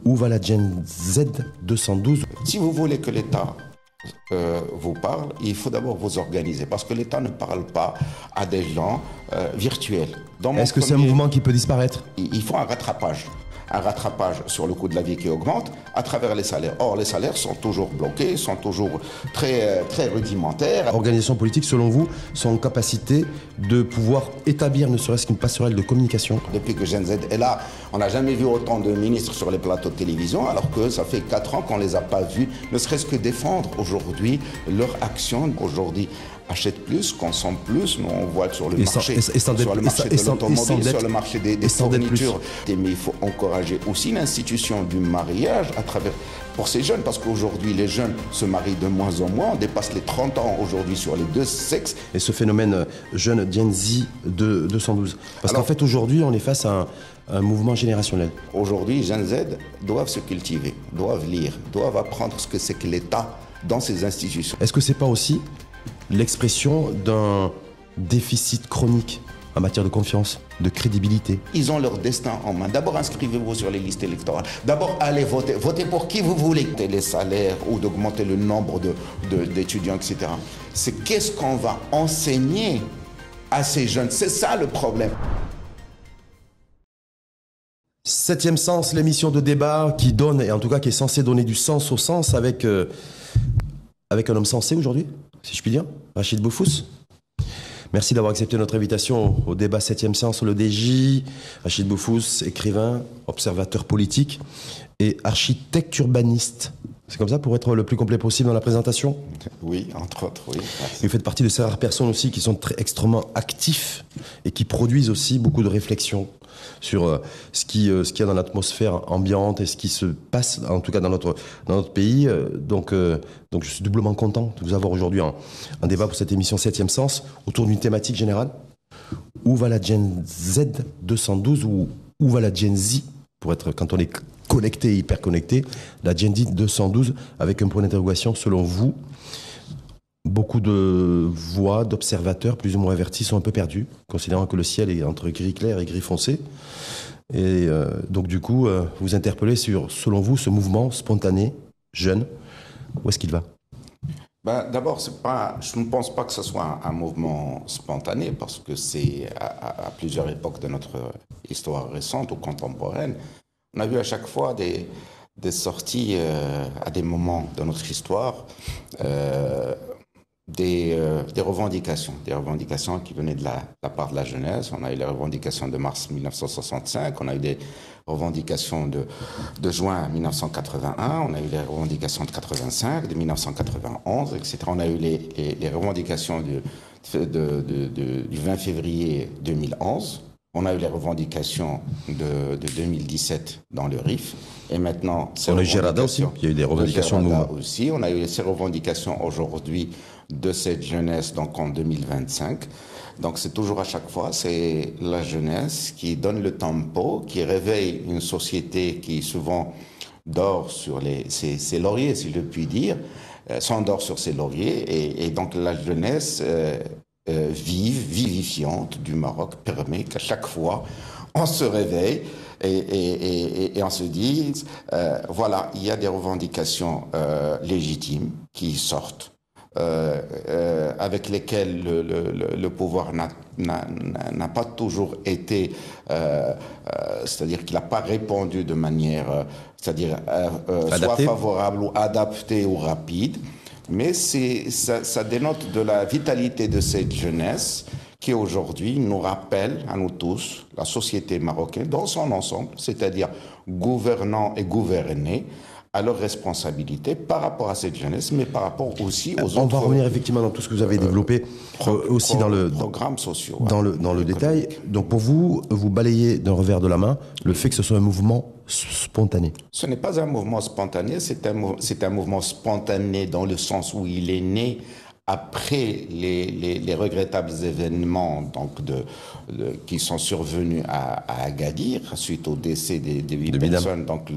Où va la Gen Z 212? Si vous voulez que l'État vous parle, il faut d'abord vous organiser, parce que l'État ne parle pas à des gens virtuels. Est-ce que c'est un mouvement qui peut disparaître? Il faut un rattrapage sur le coût de la vie qui augmente à travers les salaires. Or, les salaires sont toujours bloqués, sont toujours très rudimentaires. L'organisation politique, selon vous, sont en capacité de pouvoir établir ne serait-ce qu'une passerelle de communication? Depuis que Gen Z est là, on n'a jamais vu autant de ministres sur les plateaux de télévision, alors que ça fait 4 ans qu'on ne les a pas vus, ne serait-ce que défendre aujourd'hui leur action. Aujourd'hui, achète plus, consomme plus. Nous, on voit que sur le marché, sur le marché de l'automobile, sur le marché des fournitures. Mais il faut encourager aussi l'institution du mariage à travers, pour ces jeunes, parce qu'aujourd'hui, les jeunes se marient de moins en moins. On dépasse les 30 ans aujourd'hui sur les deux sexes. Et ce phénomène jeune Gen Z de 212. Parce qu'en fait, aujourd'hui, on est face à un mouvement générationnel. Aujourd'hui, Gen Z doivent se cultiver, doivent lire, doivent apprendre ce que c'est que l'État dans ses institutions. Est-ce que c'est pas aussi l'expression d'un déficit chronique en matière de confiance, de crédibilité? Ils ont leur destin en main. D'abord, inscrivez-vous sur les listes électorales. D'abord, allez voter. Votez pour qui vous voulez. Les salaires ou d'augmenter le nombre d'étudiants, etc. C'est qu'est-ce qu'on va enseigner à ces jeunes. C'est ça le problème. Septième sens, l'émission de débat qui donne, et en tout cas qui est censée donner du sens au sens avec un homme sensé aujourd'hui, si je puis dire, Rachid Boufous. Merci d'avoir accepté notre invitation au débat 7e séance sur le DJ. Rachid Boufous, écrivain, observateur politique et architecte urbaniste. C'est comme ça pour être le plus complet possible dans la présentation? Oui, entre autres, oui. Et vous faites partie de ces rares personnes aussi qui sont extrêmement actifs et qui produisent aussi beaucoup de réflexions sur ce qu'il y a dans l'atmosphère ambiante et ce qui se passe, en tout cas dans notre pays. Donc je suis doublement content de vous avoir aujourd'hui en débat pour cette émission 7e sens autour d'une thématique générale. Où va la Gen Z 212 ou où va la Gen Z, pour être, quand on est connecté, hyper connecté, la Gen Z 212 avec un point d'interrogation selon vous. Beaucoup de voix, d'observateurs plus ou moins avertis sont un peu perdus, considérant que le ciel est entre gris clair et gris foncé. Et donc du coup, vous interpellez sur, selon vous, ce mouvement spontané, jeune, où est-ce qu'il va? D'abord, je ne pense pas que ce soit un mouvement spontané, parce que c'est à plusieurs époques de notre histoire récente ou contemporaine, on a vu à chaque fois des sorties à des moments de notre histoire, des revendications qui venaient de la part de la jeunesse. On a eu les revendications de mars 1965, on a eu des revendications de juin 1981, on a eu les revendications de 85, de 1991, etc. On a eu les revendications du 20 février 2011. On a eu les revendications de 2017 dans le RIF. Et maintenant, on a eu Gerada aussi. Il y a eu des revendications de mouvement. Aussi. On a eu ces revendications aujourd'hui de cette jeunesse, donc en 2025. Donc c'est toujours à chaque fois, c'est la jeunesse qui donne le tempo, qui réveille une société qui souvent dort sur ses lauriers, si je puis dire, s'endort sur ses lauriers. Et donc la jeunesse vivifiante du Maroc permet qu'à chaque fois, on se réveille et on se dit, voilà, il y a des revendications légitimes qui sortent, avec lesquelles le pouvoir n'a pas toujours été, c'est-à-dire qu'il n'a pas répondu de manière, c'est-à-dire soit favorable ou adaptée ou rapide. Mais ça dénote de la vitalité de cette jeunesse qui aujourd'hui nous rappelle à nous tous, la société marocaine dans son ensemble, c'est-à-dire gouvernants et gouvernés, à leurs responsabilités par rapport à cette jeunesse, mais par rapport aussi aux autres... On va revenir effectivement dans tout ce que vous avez développé, aussi dans le programme sociaux, dans le détail. Donc pour vous, vous balayez d'un revers de la main le fait que ce soit un mouvement spontané. Ce n'est pas un mouvement spontané, c'est un mouvement spontané dans le sens où il est né après les regrettables événements donc qui sont survenus à Agadir suite au décès des 8 personnes donc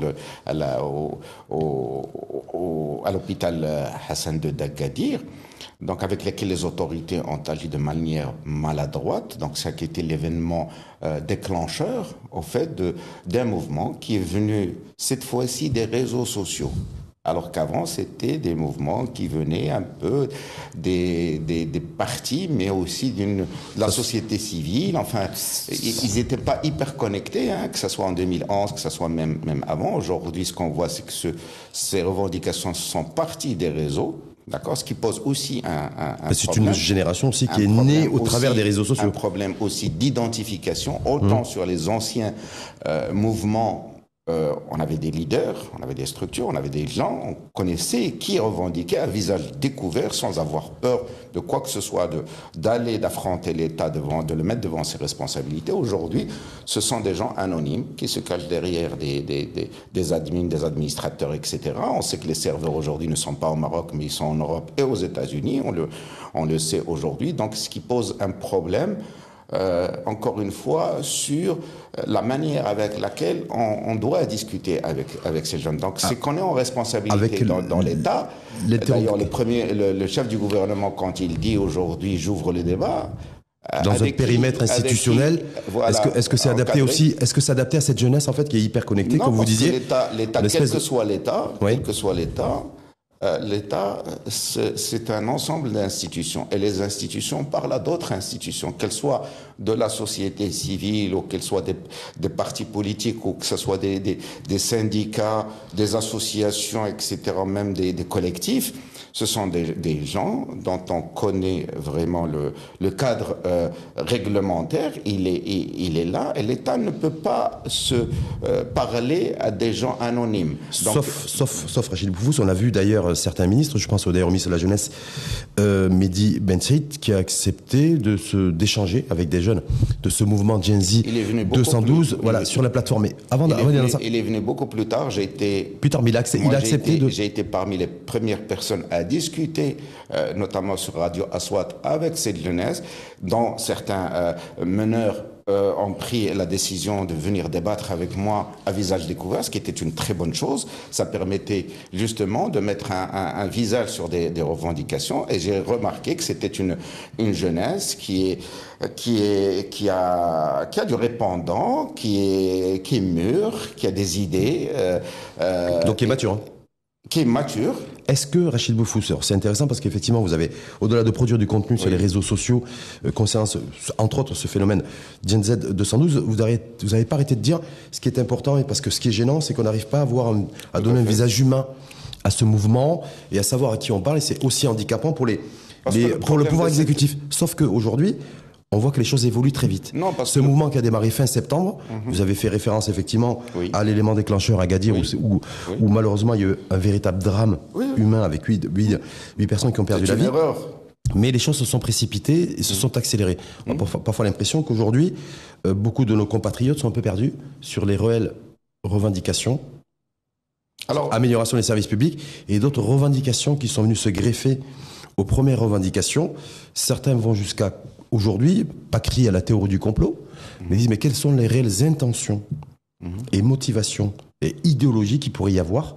à l'hôpital Hassan II d'Agadir. donc avec lesquels les autorités ont agi de manière maladroite. Donc ça qui était l'événement déclencheur, au fait, d'un mouvement qui est venu cette fois-ci des réseaux sociaux. Alors qu'avant, c'était des mouvements qui venaient un peu des partis, mais aussi de la société civile. Enfin, ils n'étaient pas hyper connectés, hein, que ce soit en 2011, que ce soit même avant. Aujourd'hui, ce qu'on voit, c'est que ces revendications sont parties des réseaux. D'accord, ce qui pose aussi un c'est problème. C'est une génération aussi qui est née au travers des réseaux sociaux. Un problème aussi d'identification, autant sur les anciens mouvements. On avait des leaders, on avait des structures, on avait des gens, on connaissait qui revendiquait à visage découvert sans avoir peur de quoi que ce soit, d'affronter l'État, de le mettre devant ses responsabilités. Aujourd'hui, ce sont des gens anonymes qui se cachent derrière des admins, des administrateurs, etc. On sait que les serveurs aujourd'hui ne sont pas au Maroc, mais ils sont en Europe et aux États-Unis, on le sait aujourd'hui. Donc ce qui pose un problème, encore une fois, sur la manière avec laquelle on doit discuter avec ces jeunes. Donc, c'est qu'on est en responsabilité dans l'État. D'ailleurs, le chef du gouvernement, quand il dit aujourd'hui, j'ouvre le débat, dans un périmètre institutionnel, voilà, est-ce que c'est adapté aussi, est-ce que c'est adapté à cette jeunesse, en fait, qui est hyper connectée, non, comme vous disiez? L'État, quel que soit l'État, l'État, c'est un ensemble d'institutions et les institutions parlent à d'autres institutions, qu'elles soient de la société civile ou qu'elles soient des partis politiques ou que ce soit des syndicats, des associations, etc., même des collectifs. Ce sont des gens dont on connaît vraiment le cadre réglementaire. Il est là et l'État ne peut pas se parler à des gens anonymes. Donc, sauf Rachid Boufous, on a vu d'ailleurs certains ministres, je pense d'ailleurs au ministre de la Jeunesse, Mehdi Ben Saïd, qui a accepté d'échanger avec des jeunes de ce mouvement Gen Z 212 sur la plateforme. Mais il est venu beaucoup plus tard. J'ai été parmi les premières personnes à discuter, notamment sur Radio Aswat, avec cette jeunesse, dont certains meneurs ont pris la décision de venir débattre avec moi à visage découvert, ce qui était une très bonne chose. Ça permettait justement de mettre un visage sur des revendications. Et j'ai remarqué que c'était une jeunesse qui a du répondant, qui est mûr, qui a des idées. Donc qui est mature. Hein. Qui est mature. Est-ce que, Rachid Boufous, c'est intéressant parce qu'effectivement, vous avez, au-delà de produire du contenu sur les réseaux sociaux, concernant, entre autres, ce phénomène Gen Z 212, vous n'avez pas arrêté de dire ce qui est important, et parce que ce qui est gênant, c'est qu'on n'arrive pas à donner un visage humain à ce mouvement et à savoir à qui on parle, et c'est aussi handicapant pour le pouvoir exécutif. Sauf qu'aujourd'hui, on voit que les choses évoluent très vite. Non, ce mouvement qui a démarré fin septembre, vous avez fait référence effectivement à l'élément déclencheur à Gadir, où malheureusement il y a eu un véritable drame humain avec 8 personnes qui ont perdu la vie. Erreur. Mais les choses se sont précipitées et se sont accélérées. On a parfois l'impression qu'aujourd'hui, beaucoup de nos compatriotes sont un peu perdus sur les réelles revendications, amélioration des services publics, et d'autres revendications qui sont venues se greffer aux premières revendications. Certains vont jusqu'à aujourd'hui, pas crier à la théorie du complot, mais disent mais quelles sont les réelles intentions et motivations et idéologies qu'il pourrait y avoir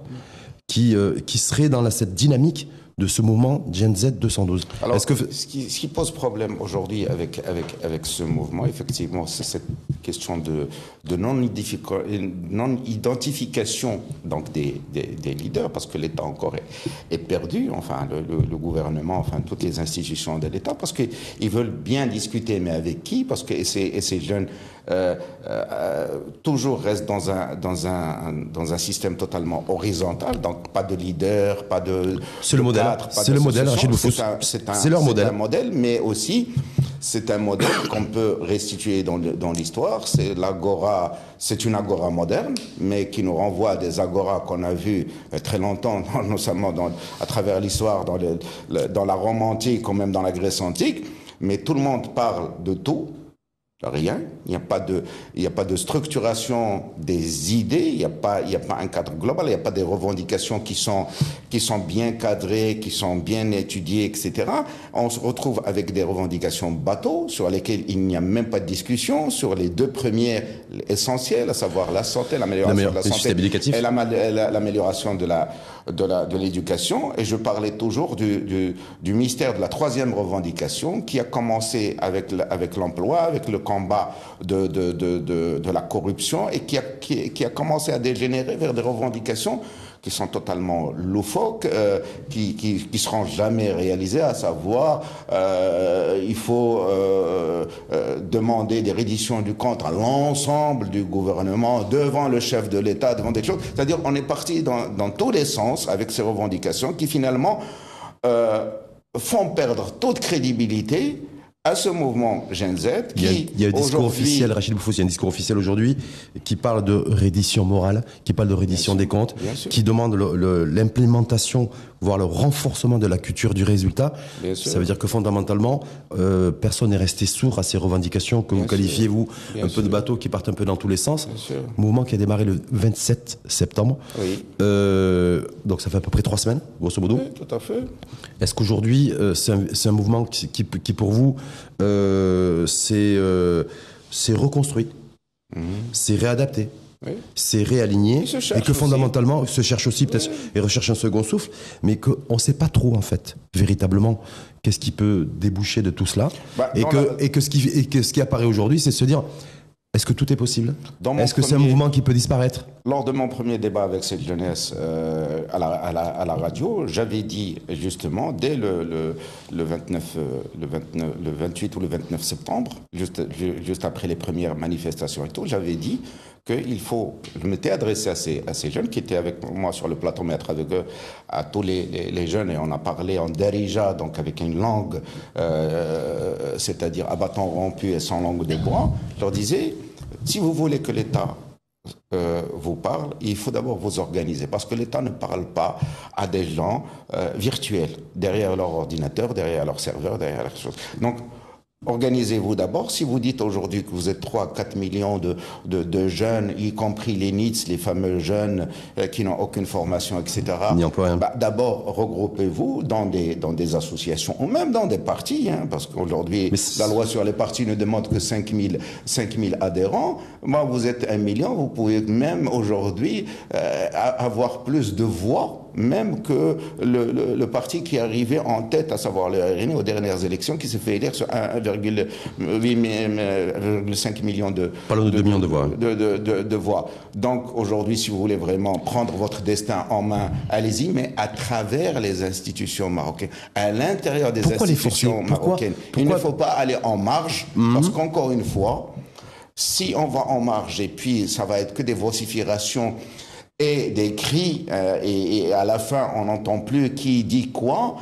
qui seraient dans cette dynamique de ce mouvement Gen Z 212. Alors, ce qui pose problème aujourd'hui avec ce mouvement, effectivement, c'est cette question de non-identification donc des leaders, parce que l'État encore est perdu, enfin le gouvernement, enfin toutes les institutions de l'État, parce qu'ils veulent bien discuter, mais avec qui? Parce que ces jeunes toujours restent dans un système totalement horizontal, donc pas de leader, pas de... C'est le modèle. C'est le modèle, Rachid Boufous. C'est leur modèle. C'est un modèle, mais aussi, c'est un modèle qu'on peut restituer dans l'histoire. C'est l'agora, c'est une agora moderne, mais qui nous renvoie à des agoras qu'on a vues très longtemps, notamment à travers l'histoire, dans la Rome antique ou même dans la Grèce antique. Mais tout le monde parle de tout. Rien. Il n'y a pas de structuration des idées. Il n'y a pas un cadre global. Il n'y a pas des revendications qui sont bien cadrées, qui sont bien étudiées, etc. On se retrouve avec des revendications bateaux sur lesquelles il n'y a même pas de discussion sur les deux premières essentielles, à savoir la santé, l'amélioration de la santé et l'amélioration de l'éducation. Et je parlais toujours du mystère de la troisième revendication qui a commencé avec l'emploi, avec le combat de la corruption et qui a commencé à dégénérer vers des revendications qui sont totalement loufoques, qui seront jamais réalisées, à savoir il faut demander des redditions du compte à l'ensemble du gouvernement, devant le chef de l'État, devant des choses. C'est-à-dire on est parti dans tous les sens avec ces revendications qui finalement font perdre toute crédibilité à ce mouvement Gen Z. Il y a un discours officiel, Rachid Boufouz, il y a un discours officiel aujourd'hui qui parle de reddition morale, qui parle de reddition des comptes, qui demande l'implémentation, voire le renforcement de la culture du résultat. Ça veut dire que fondamentalement, personne n'est resté sourd à ces revendications que vous qualifiez, vous, un peu de bateaux qui partent un peu dans tous les sens. Mouvement qui a démarré le 27 septembre. Oui. Donc ça fait à peu près 3 semaines, grosso modo. Oui, tout à fait. Est-ce qu'aujourd'hui, c'est un mouvement qui pour vous, c'est reconstruit, c'est réadapté, c'est réaligné, et que fondamentalement, se cherche aussi peut-être, et recherche un second souffle, mais qu'on ne sait pas trop en fait, véritablement, qu'est-ce qui peut déboucher de tout cela, et que ce qui apparaît aujourd'hui, c'est de se dire, est-ce que tout est possible? Est-ce que c'est un mouvement qui peut disparaître? Lors de mon premier débat avec cette jeunesse à la radio, j'avais dit justement, dès le 28 ou le 29 septembre, juste après les premières manifestations et tout, j'avais dit qu'il faut... Je m'étais adressé à ces jeunes qui étaient avec moi sur le plateau, mais avec eux, à tous les jeunes, et on a parlé en darija, donc avec une langue, c'est-à-dire à bâton rompu et sans langue de bois. Je leur disais, si vous voulez que l'État vous parle, il faut d'abord vous organiser, parce que l'État ne parle pas à des gens virtuels, derrière leur ordinateur, derrière leur serveur, derrière leurs choses. Donc, organisez-vous d'abord. Si vous dites aujourd'hui que vous êtes 3-4 millions de jeunes, y compris les NEETs, les fameux jeunes qui n'ont aucune formation, etc. D'abord, regroupez-vous dans des associations ou même dans des partis, parce qu'aujourd'hui, la loi sur les partis ne demande que 5 000 adhérents. Moi, vous êtes 1 million, vous pouvez même aujourd'hui avoir plus de voix même que le parti qui est arrivé en tête, à savoir le RN aux dernières élections, qui s'est fait élire sur 1,5 million de voix. Donc aujourd'hui, si vous voulez vraiment prendre votre destin en main, allez-y, mais à travers les institutions marocaines, à l'intérieur des institutions marocaines. Il ne faut pas aller en marge, parce qu'encore une fois, si on va en marge et puis ça va être que des vociférations et des cris, et à la fin on n'entend plus qui dit quoi,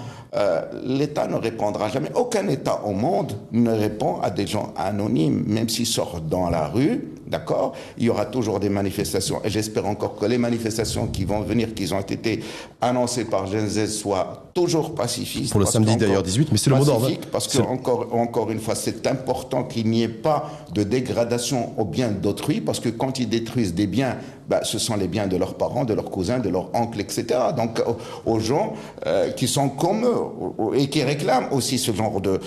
l'État ne répondra jamais. Aucun État au monde ne répond à des gens anonymes, même s'ils sortent dans la rue, d'accord? Il y aura toujours des manifestations, et j'espère encore que les manifestations qui vont venir, qui ont été annoncées par Gen Z, soient toujours pacifistes. Pour le samedi d'ailleurs 18, mais c'est le mot d'ordre. Parce que encore une fois, c'est important qu'il n'y ait pas de dégradation aux biens d'autrui, parce que quand ils détruisent des biens, ce sont les biens de leurs parents, de leurs cousins, de leurs oncles, etc. Donc aux gens qui sont comme eux et qui réclament aussi ce genre de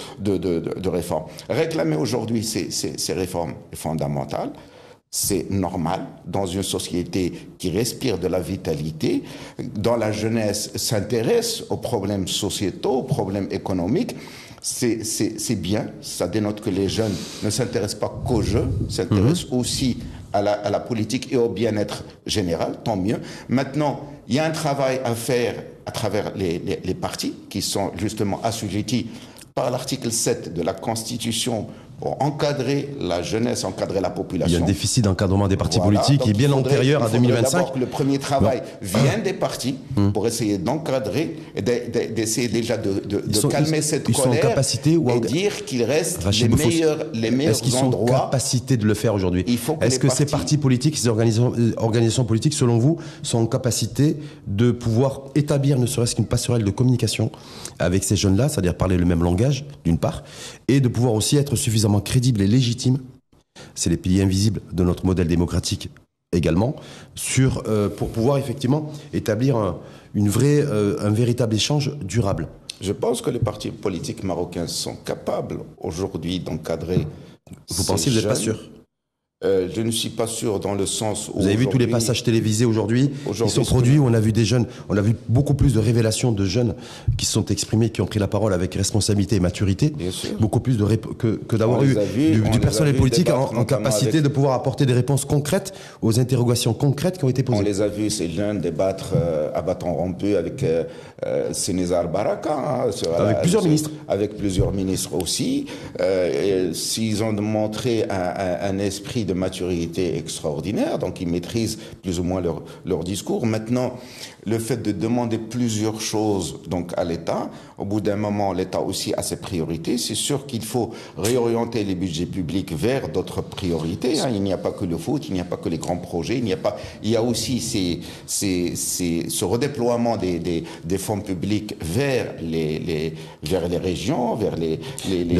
réformes. Réclamer aujourd'hui ces réformes fondamentales, c'est normal dans une société qui respire de la vitalité, dont la jeunesse s'intéresse aux problèmes sociétaux, aux problèmes économiques. C'est bien, ça dénote que les jeunes ne s'intéressent pas qu'au jeu, s'intéressent aussi à la politique et au bien-être général, tant mieux. Maintenant, il y a un travail à faire à travers les partis qui sont justement assujettis par l'article 7 de la Constitution pour encadrer la jeunesse, encadrer la population. Il y a un déficit d'encadrement des partis politiques qui est bien antérieur à 2025. D'abord que le premier travail vienne des partis pour essayer d'encadrer et d'essayer déjà de calmer cette colère et dire qu'il reste les meilleurs endroits. Est-ce qu'ils sont en capacité de le faire aujourd'hui? Est-ce que ces partis politiques, ces organisations politiques, selon vous, sont en capacité de pouvoir établir ne serait-ce qu'une passerelle de communication avec ces jeunes-là, c'est-à-dire parler le même langage, d'une part, et de pouvoir aussi être suffisamment crédible et légitime c'est les piliers invisibles de notre modèle démocratique également, pour pouvoir effectivement établir un véritable échange durable. Je pense que les partis politiques marocains sont capables aujourd'hui d'encadrer. Vous pensez, vous n'êtes pas sûr? Je ne suis pas sûr dans le sens où... Vous avez vu tous les passages télévisés aujourd'hui qui sont produits, où on a vu des jeunes, on a vu beaucoup plus de révélations de jeunes qui se sont exprimés, qui ont pris la parole avec responsabilité et maturité, beaucoup plus que d'avoir eu du personnel politique en capacité de pouvoir apporter des réponses concrètes aux interrogations concrètes qui ont été posées. On les a vus, ces jeunes, débattre à bâton rompu avec Sénézar Baraka, avec plusieurs ministres. Avec plusieurs ministres aussi. S'ils ont montré un esprit de maturité extraordinaire, donc ils maîtrisent plus ou moins leur discours. Maintenant, le fait de demander plusieurs choses donc à l'État, au bout d'un moment, l'État aussi a ses priorités. C'est sûr qu'il faut réorienter les budgets publics vers d'autres priorités. Il n'y a pas que le foot, il n'y a pas que les grands projets, il y a aussi ce redéploiement des fonds publics vers les régions, vers les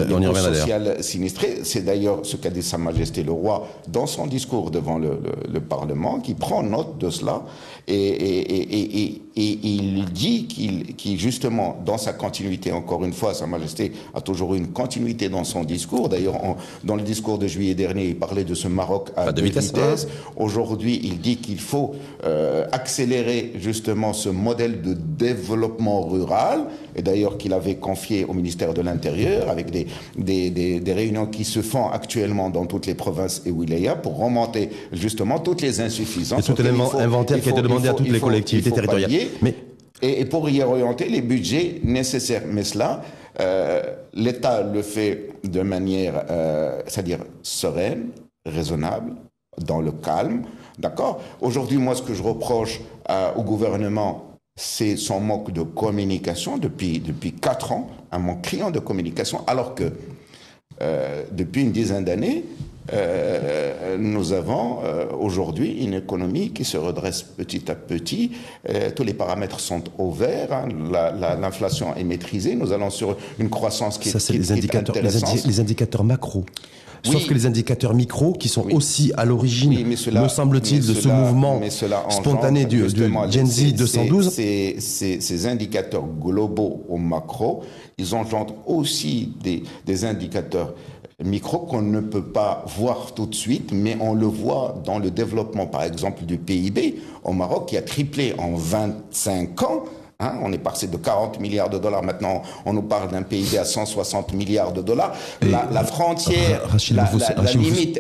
couches sociales sinistrées. C'est d'ailleurs ce qu'a dit Sa Majesté le Roi dans son discours devant le Parlement, qui prend note de cela et il dit qu'il justement, dans sa continuité, encore une fois, Sa Majesté a toujours eu une continuité dans son discours. D'ailleurs, dans le discours de juillet dernier, il parlait de ce Maroc à deux vitesses. Aujourd'hui, il dit qu'il faut accélérer justement ce modèle de développement rural, et d'ailleurs qu'il avait confié au ministère de l'Intérieur, avec des réunions qui se font actuellement dans toutes les provinces et wilayas pour remonter justement toutes les insuffisances. Et tout l'inventaire qui a été demandé à toutes les collectivités territoriales. Et pour y orienter les budgets nécessaires. Mais cela, l'État le fait de manière, c'est-à-dire sereine, raisonnable, dans le calme. D'accord ? Aujourd'hui, moi, ce que je reproche au gouvernement, c'est son manque de communication depuis 4 ans, un manque criant de communication, alors que depuis une dizaine d'années, nous avons aujourd'hui une économie qui se redresse petit à petit. Tous les paramètres sont au vert. Hein, l'inflation est maîtrisée. Nous allons sur une croissance qui est intéressante. Les indicateurs macro. Sauf que les indicateurs micro, qui sont aussi à l'origine, me semble-t-il, de ce mouvement spontané du Gen Z 212. Ces indicateurs globaux au macro, ils engendrent aussi des indicateurs micro qu'on ne peut pas voir tout de suite, mais on le voit dans le développement, par exemple, du PIB au Maroc, qui a triplé en 25 ans. Hein, on est passé de 40 milliards de dollars, maintenant on nous parle d'un PIB à 160 milliards de dollars. La frontière,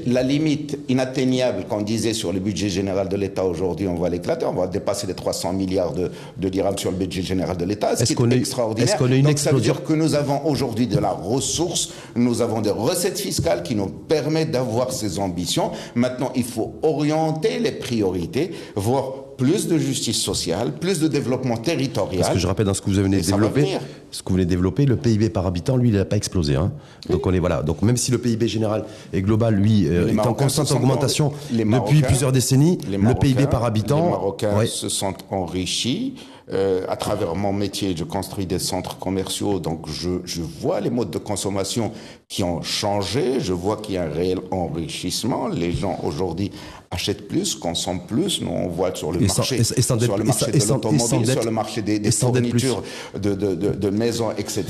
la limite inatteignable qu'on disait sur le budget général de l'État aujourd'hui, on va l'éclater, on va dépasser les 300 milliards de dirhams sur le budget général de l'État, ce qui est extraordinaire. Donc ça veut dire que nous avons aujourd'hui de la ressource, nous avons des recettes fiscales qui nous permettent d'avoir ces ambitions. Maintenant, il faut orienter les priorités, voir plus de justice sociale, plus de développement territorial. Parce que je rappelle dans ce que vous venez de développer, le PIB par habitant, lui, il n'a pas explosé. Hein. Oui. Donc donc même si le PIB général et global, lui, est en constante augmentation depuis plusieurs décennies, le PIB par habitant, les Marocains se sont enrichis. À travers mon métier, je construis des centres commerciaux, donc je vois les modes de consommation qui ont changé, je vois qu'il y a un réel enrichissement. Les gens aujourd'hui achètent plus, consomment plus. Nous, on voit sur le marché de l'automobile, sur le marché des fournitures de maisons, etc.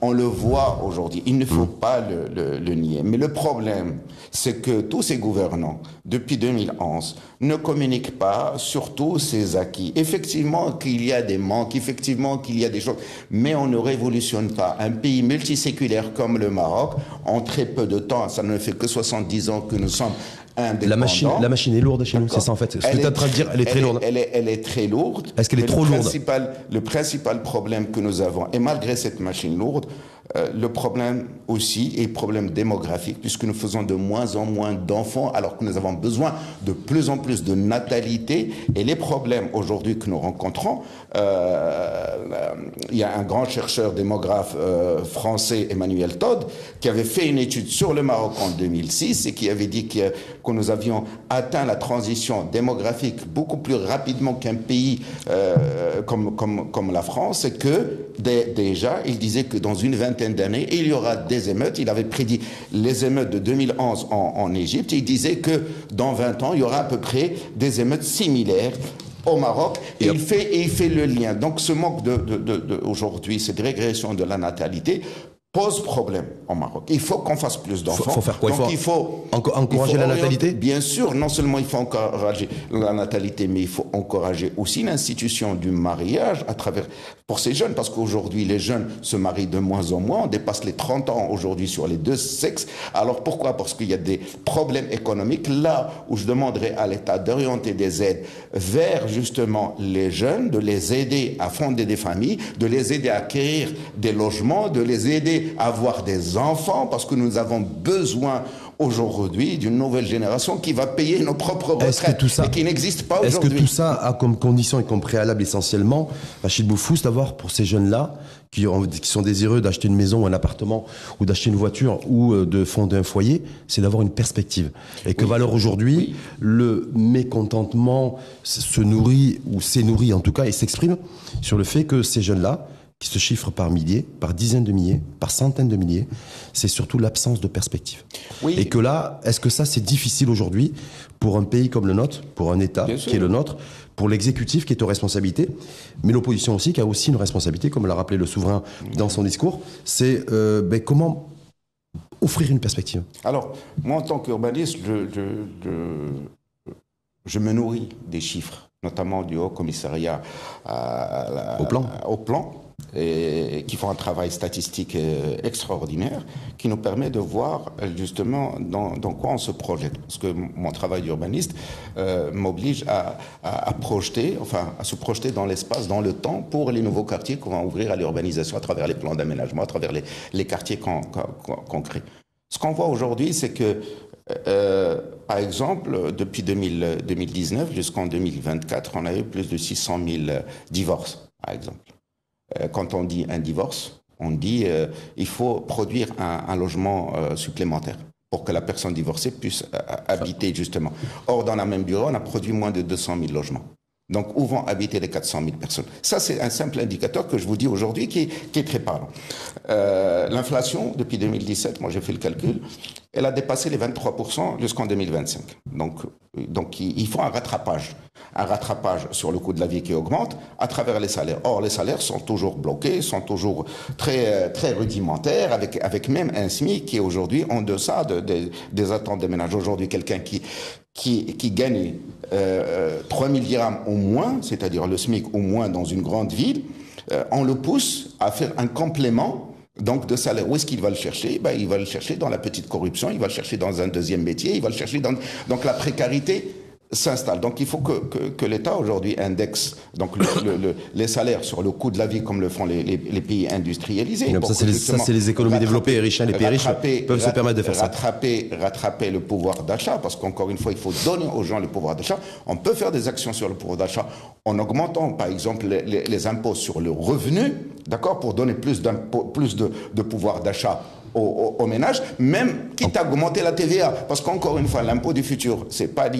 On le voit aujourd'hui. Il ne faut pas le nier. Mais le problème, c'est que tous ces gouvernants, depuis 2011, ne communiquent pas sur tous ces acquis. Effectivement, qu'il y a des manques, effectivement, qu'il y a des choses, mais on ne révolutionne pas. Un pays multiséculaire comme le Maroc, en très peu de temps, ça ne fait que 70 ans que nous sommes indépendants. La machine est lourde chez nous, c'est ça en fait. Ce que tu es en train de dire, elle est très lourde. Elle est très lourde. Est-ce qu'elle est trop lourde ? Le principal problème que nous avons, et malgré cette machine lourde, le problème aussi est problème démographique, puisque nous faisons de moins en moins d'enfants, alors que nous avons besoin de plus en plus de natalité. Et les problèmes aujourd'hui que nous rencontrons, il y a un grand chercheur démographe français, Emmanuel Todd, qui avait fait une étude sur le Maroc en 2006 et qui avait dit que nous avions atteint la transition démographique beaucoup plus rapidement qu'un pays comme la France, et que déjà, il disait que dans une vingtaine vingtaine d'années, il y aura des émeutes. Il avait prédit les émeutes de 2011 en Égypte. Il disait que dans 20 ans, il y aura à peu près des émeutes similaires au Maroc, et il fait le lien. Donc ce manque aujourd'hui, cette régression de la natalité pose problème au Maroc. Il faut qu'on fasse plus d'enfants. Faut faire quoi? Donc il faut encourager la natalité? Bien sûr, non seulement il faut encourager la natalité, mais il faut encourager aussi l'institution du mariage à travers, pour ces jeunes, parce qu'aujourd'hui, les jeunes se marient de moins en moins. On dépasse les 30 ans aujourd'hui sur les deux sexes. Alors pourquoi? Parce qu'il y a des problèmes économiques. Là où je demanderais à l'État d'orienter des aides vers justement les jeunes, de les aider à fonder des familles, de les aider à acquérir des logements, de les aider à avoir des enfants, parce que nous avons besoin aujourd'hui d'une nouvelle génération qui va payer nos propres retraites et qui n'existe pas aujourd'hui. Est-ce que tout ça a comme condition et comme préalable essentiellement, Rachid Boufouz, d'avoir pour ces jeunes-là qui sont désireux d'acheter une maison ou un appartement ou d'acheter une voiture ou de fonder un foyer, c'est d'avoir une perspective. Et que valeur aujourd'hui, le mécontentement se nourrit, ou s'est nourri en tout cas, et s'exprime sur le fait que ces jeunes-là, qui se chiffrent par milliers, par dizaines de milliers, par centaines de milliers, c'est surtout l'absence de perspective. Oui. Et que là, est-ce que ça c'est difficile aujourd'hui pour un pays comme le nôtre, pour un État qui est le nôtre, pour l'exécutif qui est aux responsabilités, mais l'opposition aussi qui a aussi une responsabilité, comme l'a rappelé le souverain dans son discours, c'est comment offrir une perspective. Alors, moi en tant qu'urbaniste, je me nourris des chiffres, notamment du Haut Commissariat au plan, et qui font un travail statistique extraordinaire, qui nous permet de voir justement dans quoi on se projette. Parce que mon travail d'urbaniste m'oblige à projeter, enfin à se projeter dans l'espace, dans le temps, pour les nouveaux quartiers qu'on va ouvrir à l'urbanisation à travers les plans d'aménagement, à travers les quartiers qu'on crée. Ce qu'on voit aujourd'hui, c'est que par exemple, depuis 2019 jusqu'en 2024, on a eu plus de 600 000 divorces, par exemple. Quand on dit un divorce, on dit il faut produire un logement supplémentaire pour que la personne divorcée puisse habiter justement. Or, dans la même bureau, on a produit moins de 200 000 logements. Donc, où vont habiter les 400 000 personnes? Ça, c'est un simple indicateur que je vous dis aujourd'hui qui est très parlant. L'inflation, depuis 2017, moi j'ai fait le calcul, elle a dépassé les 23% jusqu'en 2025. Donc il faut un rattrapage sur le coût de la vie qui augmente à travers les salaires. Or, les salaires sont toujours bloqués, sont toujours très rudimentaires, avec même un SMIC qui est aujourd'hui en deçà des attentes des ménages. Aujourd'hui, quelqu'un qui gagne 3 000 dirhams au moins, c'est-à-dire le SMIC au moins dans une grande ville, on le pousse à faire un complément donc de salaire. Où est-ce qu'il va le chercher? Il va le chercher dans la petite corruption, il va le chercher dans un deuxième métier, il va le chercher dans... Donc la précarité s'installe. Donc il faut que l'État aujourd'hui indexe donc les salaires sur le coût de la vie comme le font les pays industrialisés. Ça c'est les économies développées et riches. Les pays riches peuvent se permettre de faire ça. Rattraper le pouvoir d'achat, parce qu'encore une fois, il faut donner aux gens le pouvoir d'achat. On peut faire des actions sur le pouvoir d'achat en augmentant par exemple les impôts sur le revenu, d'accord, pour donner plus de pouvoir d'achat aux ménages, même quitte à augmenter la TVA. Parce qu'encore une fois, l'impôt du futur, c'est pas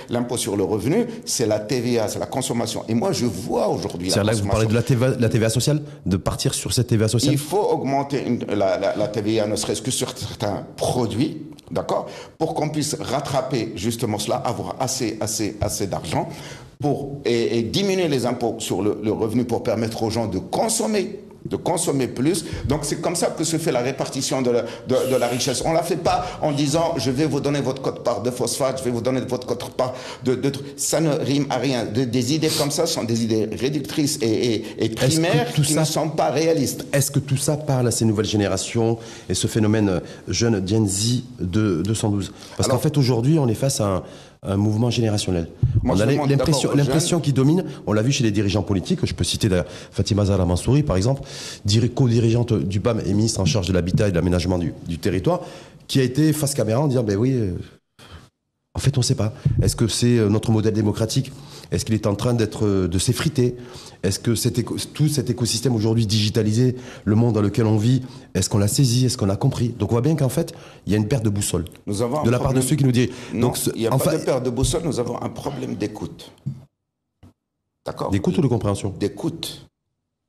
l'impôt sur le revenu, c'est la TVA, c'est la consommation. Et moi, je vois aujourd'hui la consommation. Vous parlez de la TVA sociale, de partir sur cette TVA sociale? Il faut augmenter la TVA, ne serait-ce que sur certains produits, d'accord, pour qu'on puisse rattraper justement cela, avoir assez d'argent et diminuer les impôts sur le revenu pour permettre aux gens de consommer plus. Donc c'est comme ça que se fait la répartition de la richesse. On ne la fait pas en disant je vais vous donner votre quote-part de phosphate, je vais vous donner votre quote-part de ça ne rime à rien. Des idées comme ça sont des idées réductrices et primaires qui ne sont pas réalistes. Est-ce que tout ça parle à ces nouvelles générations et ce phénomène jeune Gen Z de 212? Parce qu'en fait aujourd'hui on est face à un mouvement générationnel. On a l'impression qui domine, on l'a vu chez les dirigeants politiques, je peux citer Fatima Zahra Mansouri par exemple, co-dirigeante du PAM et ministre en charge de l'habitat et de l'aménagement du territoire, qui a été face caméra en disant en fait on ne sait pas. Est-ce que c'est notre modèle démocratique? Est-ce qu'il est en train de s'effriter? Est-ce que tout cet écosystème aujourd'hui digitalisé, le monde dans lequel on vit, est-ce qu'on l'a saisi? Est-ce qu'on a compris? Donc on voit bien qu'en fait, il y a une perte de boussole de la part de ceux qui nous disent... Non, il n'y a pas de perte de boussole, nous avons un problème d'écoute. D'accord? D'écoute ou de compréhension? D'écoute.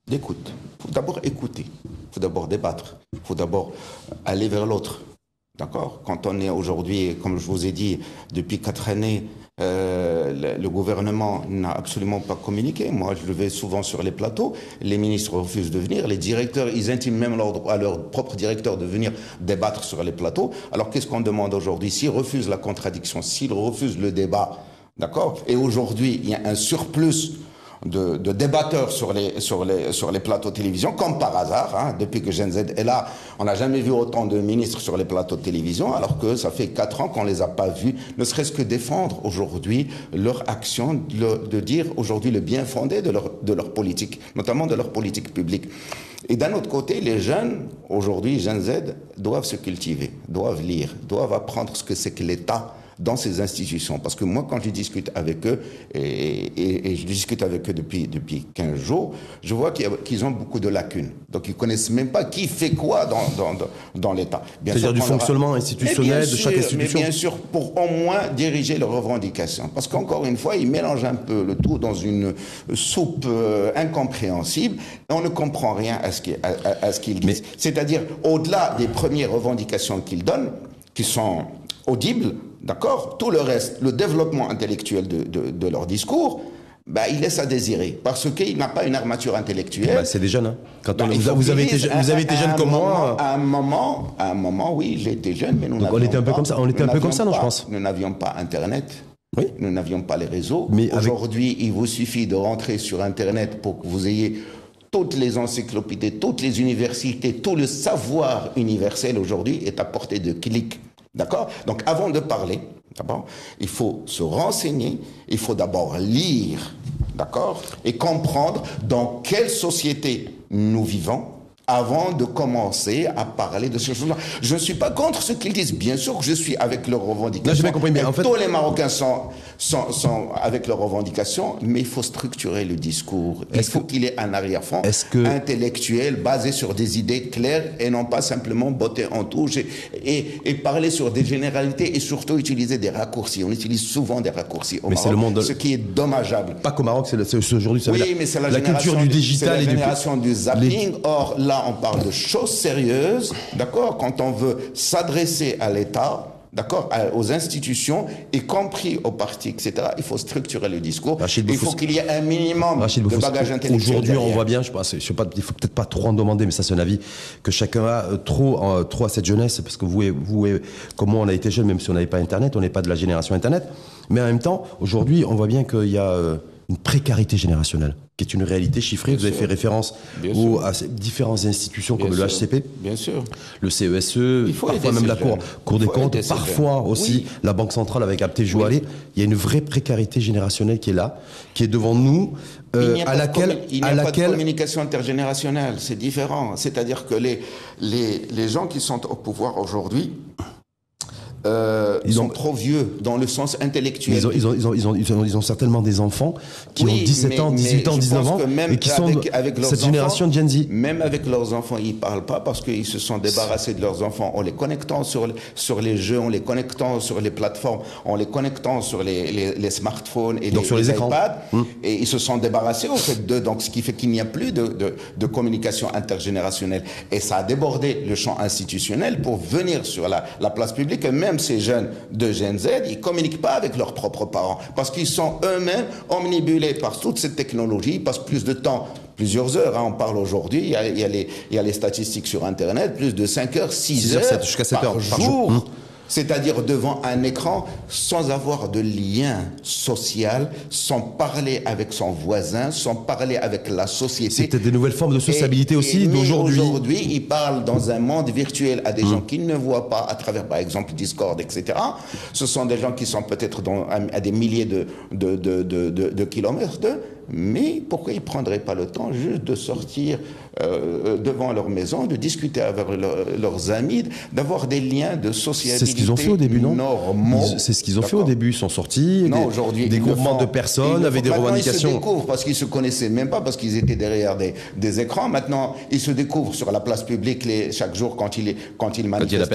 Il faut d'abord écouter. faut d'abord débattre. Il faut d'abord aller vers l'autre. D'accord? Quand on est aujourd'hui, comme je vous ai dit, depuis 4 années, le gouvernement n'a absolument pas communiqué. Moi, je le vais souvent sur les plateaux. Les ministres refusent de venir. Les directeurs, ils intiment même à leur propre directeur de venir débattre sur les plateaux. Alors, qu'est-ce qu'on demande aujourd'hui? S'ils refusent la contradiction, s'ils refusent le débat, d'accord? Et aujourd'hui, il y a un surplus de débatteurs sur les plateaux de télévision, comme par hasard, hein, depuis que Gen Z est là, on n'a jamais vu autant de ministres sur les plateaux de télévision, alors que ça fait 4 ans qu'on les a pas vus, ne serait-ce que défendre aujourd'hui leur action, de dire aujourd'hui le bien fondé de leur politique, notamment de leur politique publique. Et d'un autre côté, les jeunes, aujourd'hui, Gen Z, doivent se cultiver, doivent lire, doivent apprendre ce que c'est que l'État dans ces institutions. Parce que moi, quand je discute avec eux, et je discute avec eux depuis 15 jours, je vois qu'ils ont beaucoup de lacunes. Donc, ils connaissent même pas qui fait quoi dans l'État. C'est-à-dire du fonctionnement institutionnel de chaque institution. Mais bien sûr, pour au moins diriger leurs revendications. Parce qu'encore une fois, ils mélangent un peu le tout dans une soupe incompréhensible, et on ne comprend rien à ce qu'ils disent. C'est-à-dire, au-delà des premières revendications qu'ils donnent, qui sont audibles, d'accord, tout le reste, le développement intellectuel de leur discours, il laisse à désirer, parce qu'il n'a pas une armature intellectuelle. C'est des jeunes, hein. Quand vous avez été jeune comme moi. À un moment, oui, j'ai été jeune, mais on était un peu comme ça, non, je pense. Nous n'avions pas Internet. Oui. Nous n'avions pas les réseaux. Mais aujourd'hui, il vous suffit de rentrer sur Internet pour que vous ayez toutes les encyclopédies, toutes les universités, tout le savoir universel aujourd'hui est à portée de clic. D'accord? Donc, avant de parler, d'abord, il faut se renseigner, il faut d'abord lire, d'accord? Et comprendre dans quelle société nous vivons avant de commencer à parler de ces choses-là. Je ne suis pas contre ce qu'ils disent. Bien sûr que je suis avec leurs revendications. Là, j'ai bien compris, mais en fait, tous les Marocains sont avec leurs revendications, mais il faut structurer le discours. Il faut qu'il ait un arrière-fond intellectuel basé sur des idées claires et non pas simplement botter en touche et parler sur des généralités et surtout utiliser des raccourcis. On utilise souvent des raccourcis au Maroc, ce qui est dommageable. Pas qu'au Maroc, c'est aujourd'hui, ça oui, mais c'est la culture du digital et la génération du zapping. Or, là, on parle de choses sérieuses, d'accord, quand on veut s'adresser à l'État, d'accord, aux institutions, y compris aux partis, etc. Il faut structurer le discours. Il faut qu'il y ait un minimum de bagage intellectuel. Aujourd'hui, on voit bien, je sais pas, il faut peut-être pas trop en demander, mais ça, c'est un avis que chacun a trop à cette jeunesse, parce que vous, comme moi, on a été jeunes, même si on n'avait pas Internet, on n'est pas de la génération Internet. Mais en même temps, aujourd'hui, on voit bien qu'il y a une précarité générationnelle, qui est une réalité chiffrée. Bien vous avez fait référence à ces différentes institutions comme le HCP, bien sûr, le CESE, parfois même la Cour des comptes, parfois aussi la Banque centrale avec Abté Joualé. Il y a une vraie précarité générationnelle qui est là, qui est devant nous, à laquelle... Il n'y a pas de communication intergénérationnelle, c'est différent. C'est-à-dire que les gens qui sont au pouvoir aujourd'hui, ils sont trop vieux dans le sens intellectuel. Ils ont certainement des enfants qui ont 17 ans, 18 ans, 19 ans et qui sont avec cette génération de Gen Z. Même avec leurs enfants, ils parlent pas parce qu'ils se sont débarrassés de leurs enfants en les connectant sur les jeux, en les connectant sur les plateformes, en les connectant sur les smartphones et donc sur les écrans. iPads. Et ils se sont débarrassés au fait d'eux. Donc ce qui fait qu'il n'y a plus de communication intergénérationnelle. Et ça a débordé le champ institutionnel pour venir sur la place publique. Et même ces jeunes de Gen Z, ils communiquent pas avec leurs propres parents parce qu'ils sont eux-mêmes omnibulés par toute cette technologie, ils passent plus de temps, plusieurs heures, on parle aujourd'hui, il y a les statistiques sur Internet, plus de 5 heures, 6 heures, jusqu'à 7 par heures jour. C'est-à-dire devant un écran, sans avoir de lien social, sans parler avec son voisin, sans parler avec la société. C'était des nouvelles formes de sociabilité aussi d'aujourd'hui. Aujourd'hui, ils parlent dans un monde virtuel à des gens qu'ils ne voient pas à travers, par exemple, Discord, etc. Ce sont des gens qui sont peut-être à des milliers de kilomètres d'eux. Mais pourquoi ils ne prendraient pas le temps juste de sortir devant leur maison, de discuter avec leurs amis, d'avoir des liens de sociabilité? C'est ce qu'ils ont fait au début, non? Normaux. C'est ce qu'ils ont fait au début. Ils sont sortis, des groupements de personnes avec des revendications. Ils se découvrent parce qu'ils ne se connaissaient même pas, parce qu'ils étaient derrière des écrans. Maintenant, ils se découvrent sur la place publique chaque jour quand ils manifestent.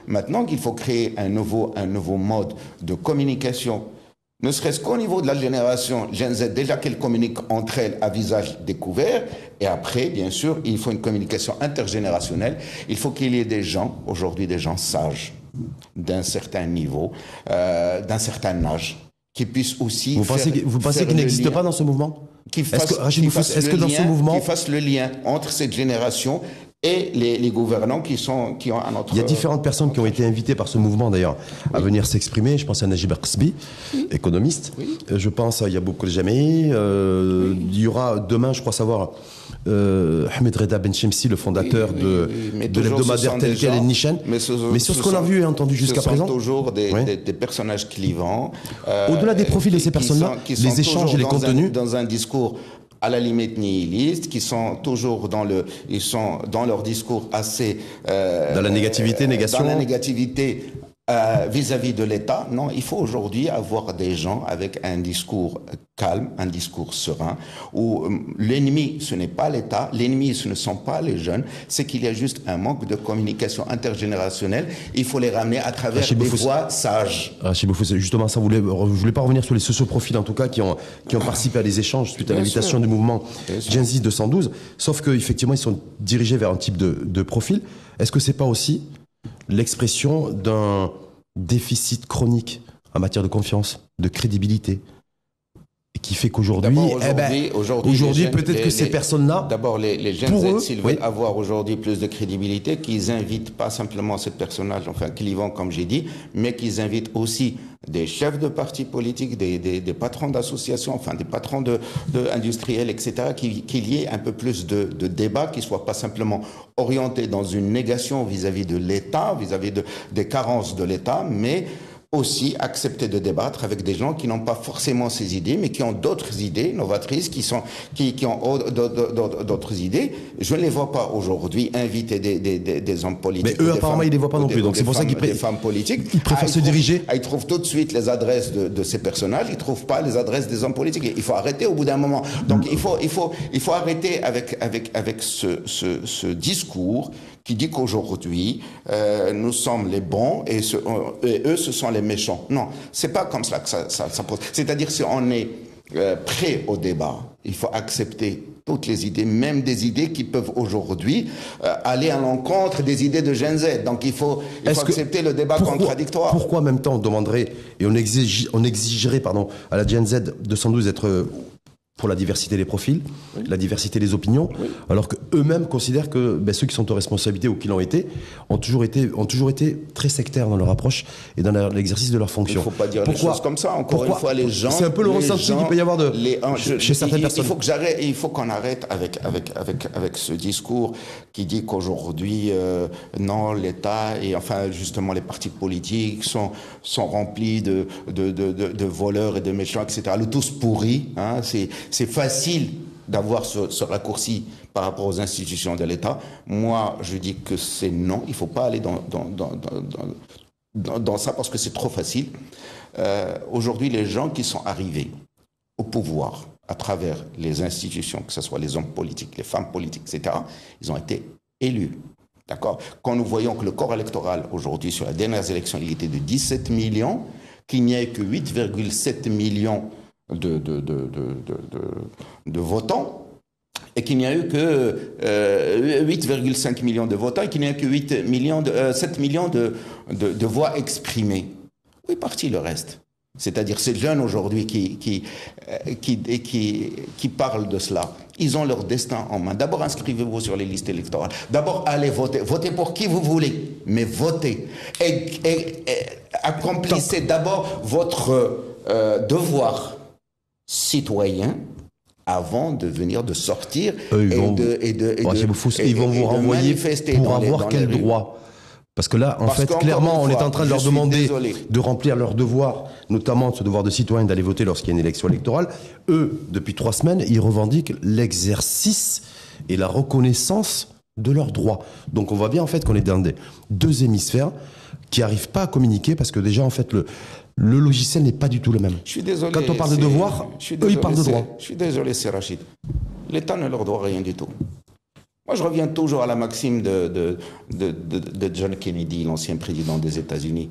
Maintenant qu'il faut créer un nouveau mode de communication, Ne serait-ce qu'au niveau de la génération Gen Z, déjà qu'elles communiquent entre elles à visage découvert. Et après, bien sûr, il faut une communication intergénérationnelle. Il faut qu'il y ait des gens, aujourd'hui des gens sages, d'un certain niveau, d'un certain âge, qui puissent aussi Vous pensez qu'il n'existe pas dans ce mouvement? Est-ce que dans ce mouvement... Qui fasse le lien entre cette génération et les gouvernants qui ont un autre... Il y a différentes personnes qui ont été invitées par ce mouvement d'ailleurs à venir s'exprimer. Je pense à Najib Qasbi, économiste. Oui. Je pense à Yabouk El-Jamei. Il y aura demain, je crois savoir, Ahmed Reda Benchemsi, le fondateur de l'hebdomadaire tel quel est Nishan. Mais sur ce qu'on a vu et entendu jusqu'à présent... Ce sont toujours des personnages clivants. Au-delà des profils de ces personnes-là, les échanges et les contenus... Dans un discours à la limite nihiliste, qui sont toujours ils sont dans leur discours assez... dans la négativité, négation. Dans la négativité vis-à-vis de l'État. Non, il faut aujourd'hui avoir des gens avec un discours calme, un discours serein, où l'ennemi, ce n'est pas l'État, l'ennemi, ce ne sont pas les jeunes, c'est qu'il y a juste un manque de communication intergénérationnelle. Il faut les ramener à travers des voix sages. Justement, ça, je voulais pas revenir sur les socioprofils, en tout cas, qui ont participé à des échanges suite à l'invitation du mouvement Gen Z 212, sauf qu'effectivement, ils sont dirigés vers un type de profil. Est-ce que c'est pas aussi l'expression d'un déficit chronique en matière de confiance, de crédibilité, et qui fait qu'aujourd'hui, aujourd'hui peut-être que ces personnes-là... D'abord, les jeunes Z, s'ils veulent avoir aujourd'hui plus de crédibilité, qu'ils invitent pas simplement ces personnages, enfin clivants comme j'ai dit, mais qu'ils invitent aussi des chefs de partis politiques, des patrons d'associations, enfin des patrons industriels, etc., qu'il y ait un peu plus de débat, qui ne soit pas simplement orienté dans une négation vis-à-vis de l'État, vis-à-vis des carences de l'État, mais aussi accepter de débattre avec des gens qui n'ont pas forcément ces idées, mais qui ont d'autres idées novatrices, qui ont d'autres idées. Je ne les vois pas aujourd'hui inviter des hommes politiques. Mais eux, apparemment, ils ne les voient pas non plus. Donc c'est pour ça qu'ils femmes politiques. Ils préfèrent se diriger. Ils trouvent tout de suite les adresses de ces personnages. Ils ne trouvent pas les adresses des hommes politiques. Il faut arrêter au bout d'un moment. Donc il faut arrêter avec ce discours qui dit qu'aujourd'hui, nous sommes les bons et eux, ce sont les méchants. Non, c'est pas comme ça que ça pose. C'est-à-dire, si on est prêt au débat, il faut accepter toutes les idées, même des idées qui peuvent aujourd'hui aller à l'encontre des idées de Gen Z. Donc il faut accepter le débat contradictoire. Pourquoi en même temps on demanderait et on exigerait à la Gen Z 212 d'être pour la diversité des profils, la diversité des opinions, alors qu'eux-mêmes considèrent que ceux qui sont aux responsabilités ou qui l'ont été ont toujours été très sectaires dans leur approche et dans l'exercice de leurs fonctions. Il ne faut pas dire les choses comme ça. Encore une fois, les gens... C'est un peu le ressenti qu'il peut y avoir chez certaines personnes. Il faut qu'on arrête avec ce discours qui dit qu'aujourd'hui, non, l'État et enfin justement les partis politiques sont remplis de voleurs et de méchants, etc. Le tous pourri, hein, c'est facile d'avoir ce raccourci par rapport aux institutions de l'État. Moi, je dis que c'est non. Il ne faut pas aller dans ça parce que c'est trop facile. Aujourd'hui, les gens qui sont arrivés au pouvoir à travers les institutions, que ce soit les hommes politiques, les femmes politiques, etc., ils ont été élus. D'accord ? Quand nous voyons que le corps électoral, aujourd'hui, sur les dernières élections, il était de 17 millions, qu'il n'y ait que 8,7 millions de votants, et qu'il n'y a eu que 8,5 millions de votants, et qu'il n'y a que 7 millions de voix exprimées. Où est parti le reste ? C'est-à-dire ces jeunes aujourd'hui qui parlent de cela, ils ont leur destin en main. D'abord, inscrivez-vous sur les listes électorales. D'abord, allez voter. Votez pour qui vous voulez, mais votez. Et accomplissez d'abord votre devoir citoyen avant de venir de sortir ils vont vous renvoyer pour avoir quel droit ? Parce que là, en fait, clairement, on est en train de leur demander de remplir leur devoir, notamment ce devoir de citoyen d'aller voter lorsqu'il y a une élection électorale. Eux, depuis 3 semaines, ils revendiquent l'exercice et la reconnaissance de leurs droits. Donc on voit bien en fait qu'on est dans deux hémisphères qui n'arrivent pas à communiquer parce que déjà en fait le logiciel n'est pas du tout le même. Je suis désolé. Quand on parle de devoir, eux ils parlent de droit. Je suis désolé, c'est Rachid. L'État ne leur doit rien du tout. Moi, je reviens toujours à la maxime de John Kennedy, l'ancien président des États-Unis.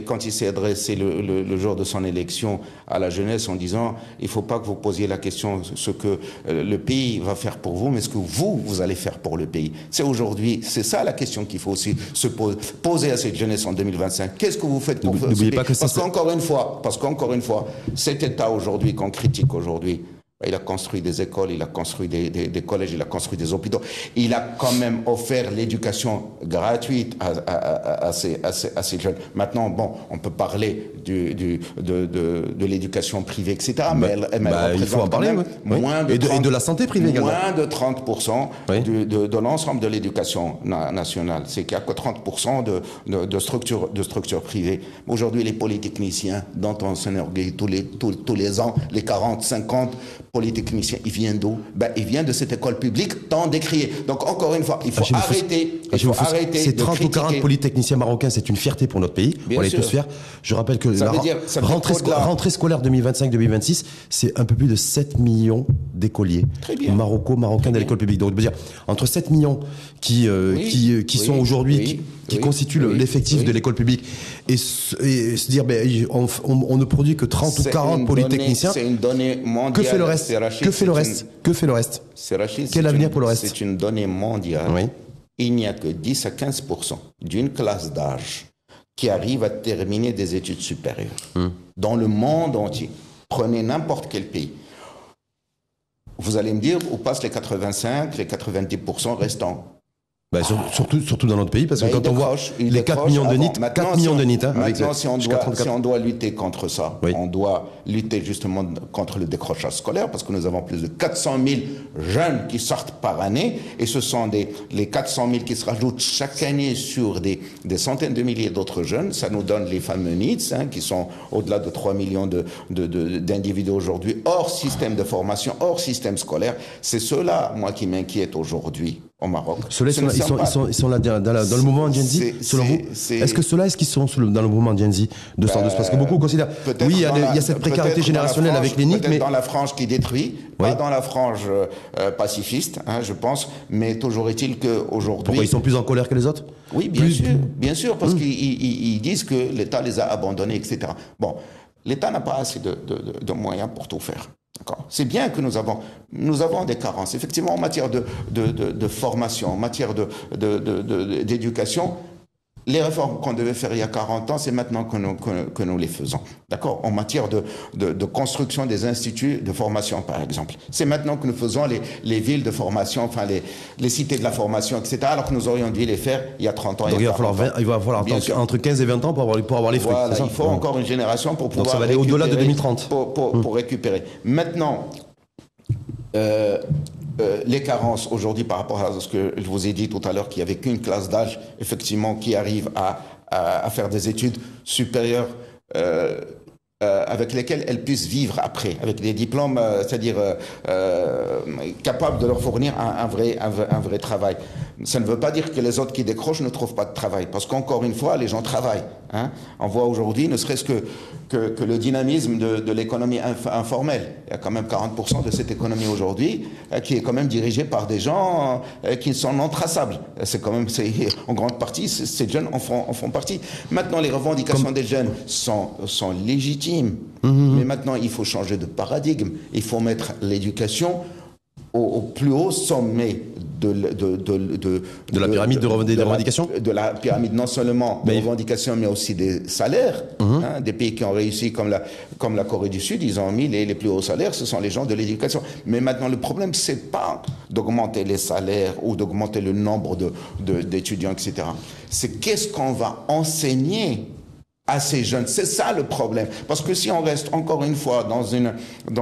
Quand il s'est adressé le jour de son élection à la jeunesse en disant « Il ne faut pas que vous posiez la question ce que le pays va faire pour vous, mais ce que vous allez faire pour le pays. » C'est aujourd'hui, c'est ça la question qu'il faut aussi se poser à cette jeunesse en 2025. Qu'est-ce que vous faites pour ce pays? Parce qu'encore une fois, cet État aujourd'hui qu'on critique aujourd'hui, il a construit des écoles, il a construit des collèges, il a construit des hôpitaux. Il a quand même offert l'éducation gratuite à ces jeunes. Maintenant, bon, on peut parler de l'éducation privée, etc. Mais elle il faut en parler, moins de 30, et de la santé privée également. Moins de 30% de l'ensemble de l'éducation nationale. C'est qu'il n'y a que 30% de structures privées. Aujourd'hui, les polytechniciens, dont on s'enorgueillit tous les ans, les 40, 50 polytechnicien, il vient d'où? Il vient de cette école publique tant décriée. Donc encore une fois, il faut arrêter. Ces 30 ou 40 polytechniciens marocains, c'est une fierté pour notre pays. On est tous fiers. Je rappelle que la rentrée scolaire 2025-2026, c'est un peu plus de 7 millions d'écoliers marocains de l'école publique. Donc, dire, entre 7 millions qui sont aujourd'hui, qui constituent l'effectif de l'école publique, et se dire, on ne produit que 30 ou 40 polytechniciens. C'est une donnée mondiale. Que fait le reste? Que fait le reste? Que fait le reste? Quel avenir pour le reste? C'est une donnée mondiale. Oui. Il n'y a que 10 à 15% d'une classe d'âge qui arrive à terminer des études supérieures. Dans le monde entier. Prenez n'importe quel pays. Vous allez me dire où passent les 85, les 90% restants? Surtout dans notre pays, parce que quand on voit les 4 millions de NEET, maintenant, si on doit lutter contre ça, on doit lutter justement contre le décrochage scolaire, parce que nous avons plus de 400 000 jeunes qui sortent par année, et ce sont les 400 000 qui se rajoutent chaque année sur des centaines de milliers d'autres jeunes. Ça nous donne les fameux NEETs, qui sont au-delà de 3 millions d'individus aujourd'hui, hors système de formation, hors système scolaire. C'est cela, moi, qui m'inquiète aujourd'hui au Maroc. Ceux-là, ils sont là dans le mouvement Gen Z, selon vous? Est-ce qu'ils sont dans le mouvement Gen Z de sorte de... Parce que beaucoup considèrent, oui, il y a cette précarité générationnelle avec les NEET, mais... dans la frange qui détruit, pas dans la frange pacifiste, je pense, mais toujours est-il qu'aujourd'hui... Pourquoi ils sont plus en colère que les autres? Oui, bien sûr, parce qu'ils disent que l'État les a abandonnés, etc. Bon, l'État n'a pas assez de moyens pour tout faire. C'est bien que nous avons des carences. Effectivement, en matière de formation, en matière d'éducation, les réformes qu'on devait faire il y a 40 ans, c'est maintenant que nous les faisons. D'accord? En matière de construction des instituts de formation, par exemple. C'est maintenant que nous faisons les villes de formation, enfin les cités de la formation, etc., alors que nous aurions dû les faire il y a 30 ans. Donc il va falloir entre 15 et 20 ans pour avoir les fruits. Voilà, il faut encore une génération pour pouvoir... Donc ça va aller au-delà de 2030. Pour récupérer. Maintenant... les carences aujourd'hui par rapport à ce que je vous ai dit tout à l'heure, qu'il n'y avait qu'une classe d'âge effectivement qui arrive à faire des études supérieures avec lesquelles elles puissent vivre après, avec des diplômes, c'est-à-dire capables de leur fournir un vrai travail. Ça ne veut pas dire que les autres qui décrochent ne trouvent pas de travail, parce qu'encore une fois, les gens travaillent. On voit aujourd'hui, ne serait-ce que le dynamisme de l'économie informelle. Il y a quand même 40% de cette économie aujourd'hui qui est quand même dirigée par des gens qui sont non traçables. C'est quand même, en grande partie, ces jeunes en font partie. Maintenant, les revendications des jeunes sont légitimes, mais maintenant, il faut changer de paradigme. Il faut mettre l'éducation au plus haut sommet de la pyramide des revendications, de la pyramide non seulement des revendications mais aussi des salaires. Des pays qui ont réussi comme la Corée du Sud, ils ont mis les plus hauts salaires, ce sont les gens de l'éducation. Mais maintenant le problème c'est pas d'augmenter les salaires ou d'augmenter le nombre d'étudiants, etc. C'est qu'est-ce qu'on va enseigner à ces jeunes. C'est ça le problème. Parce que si on reste encore une fois dans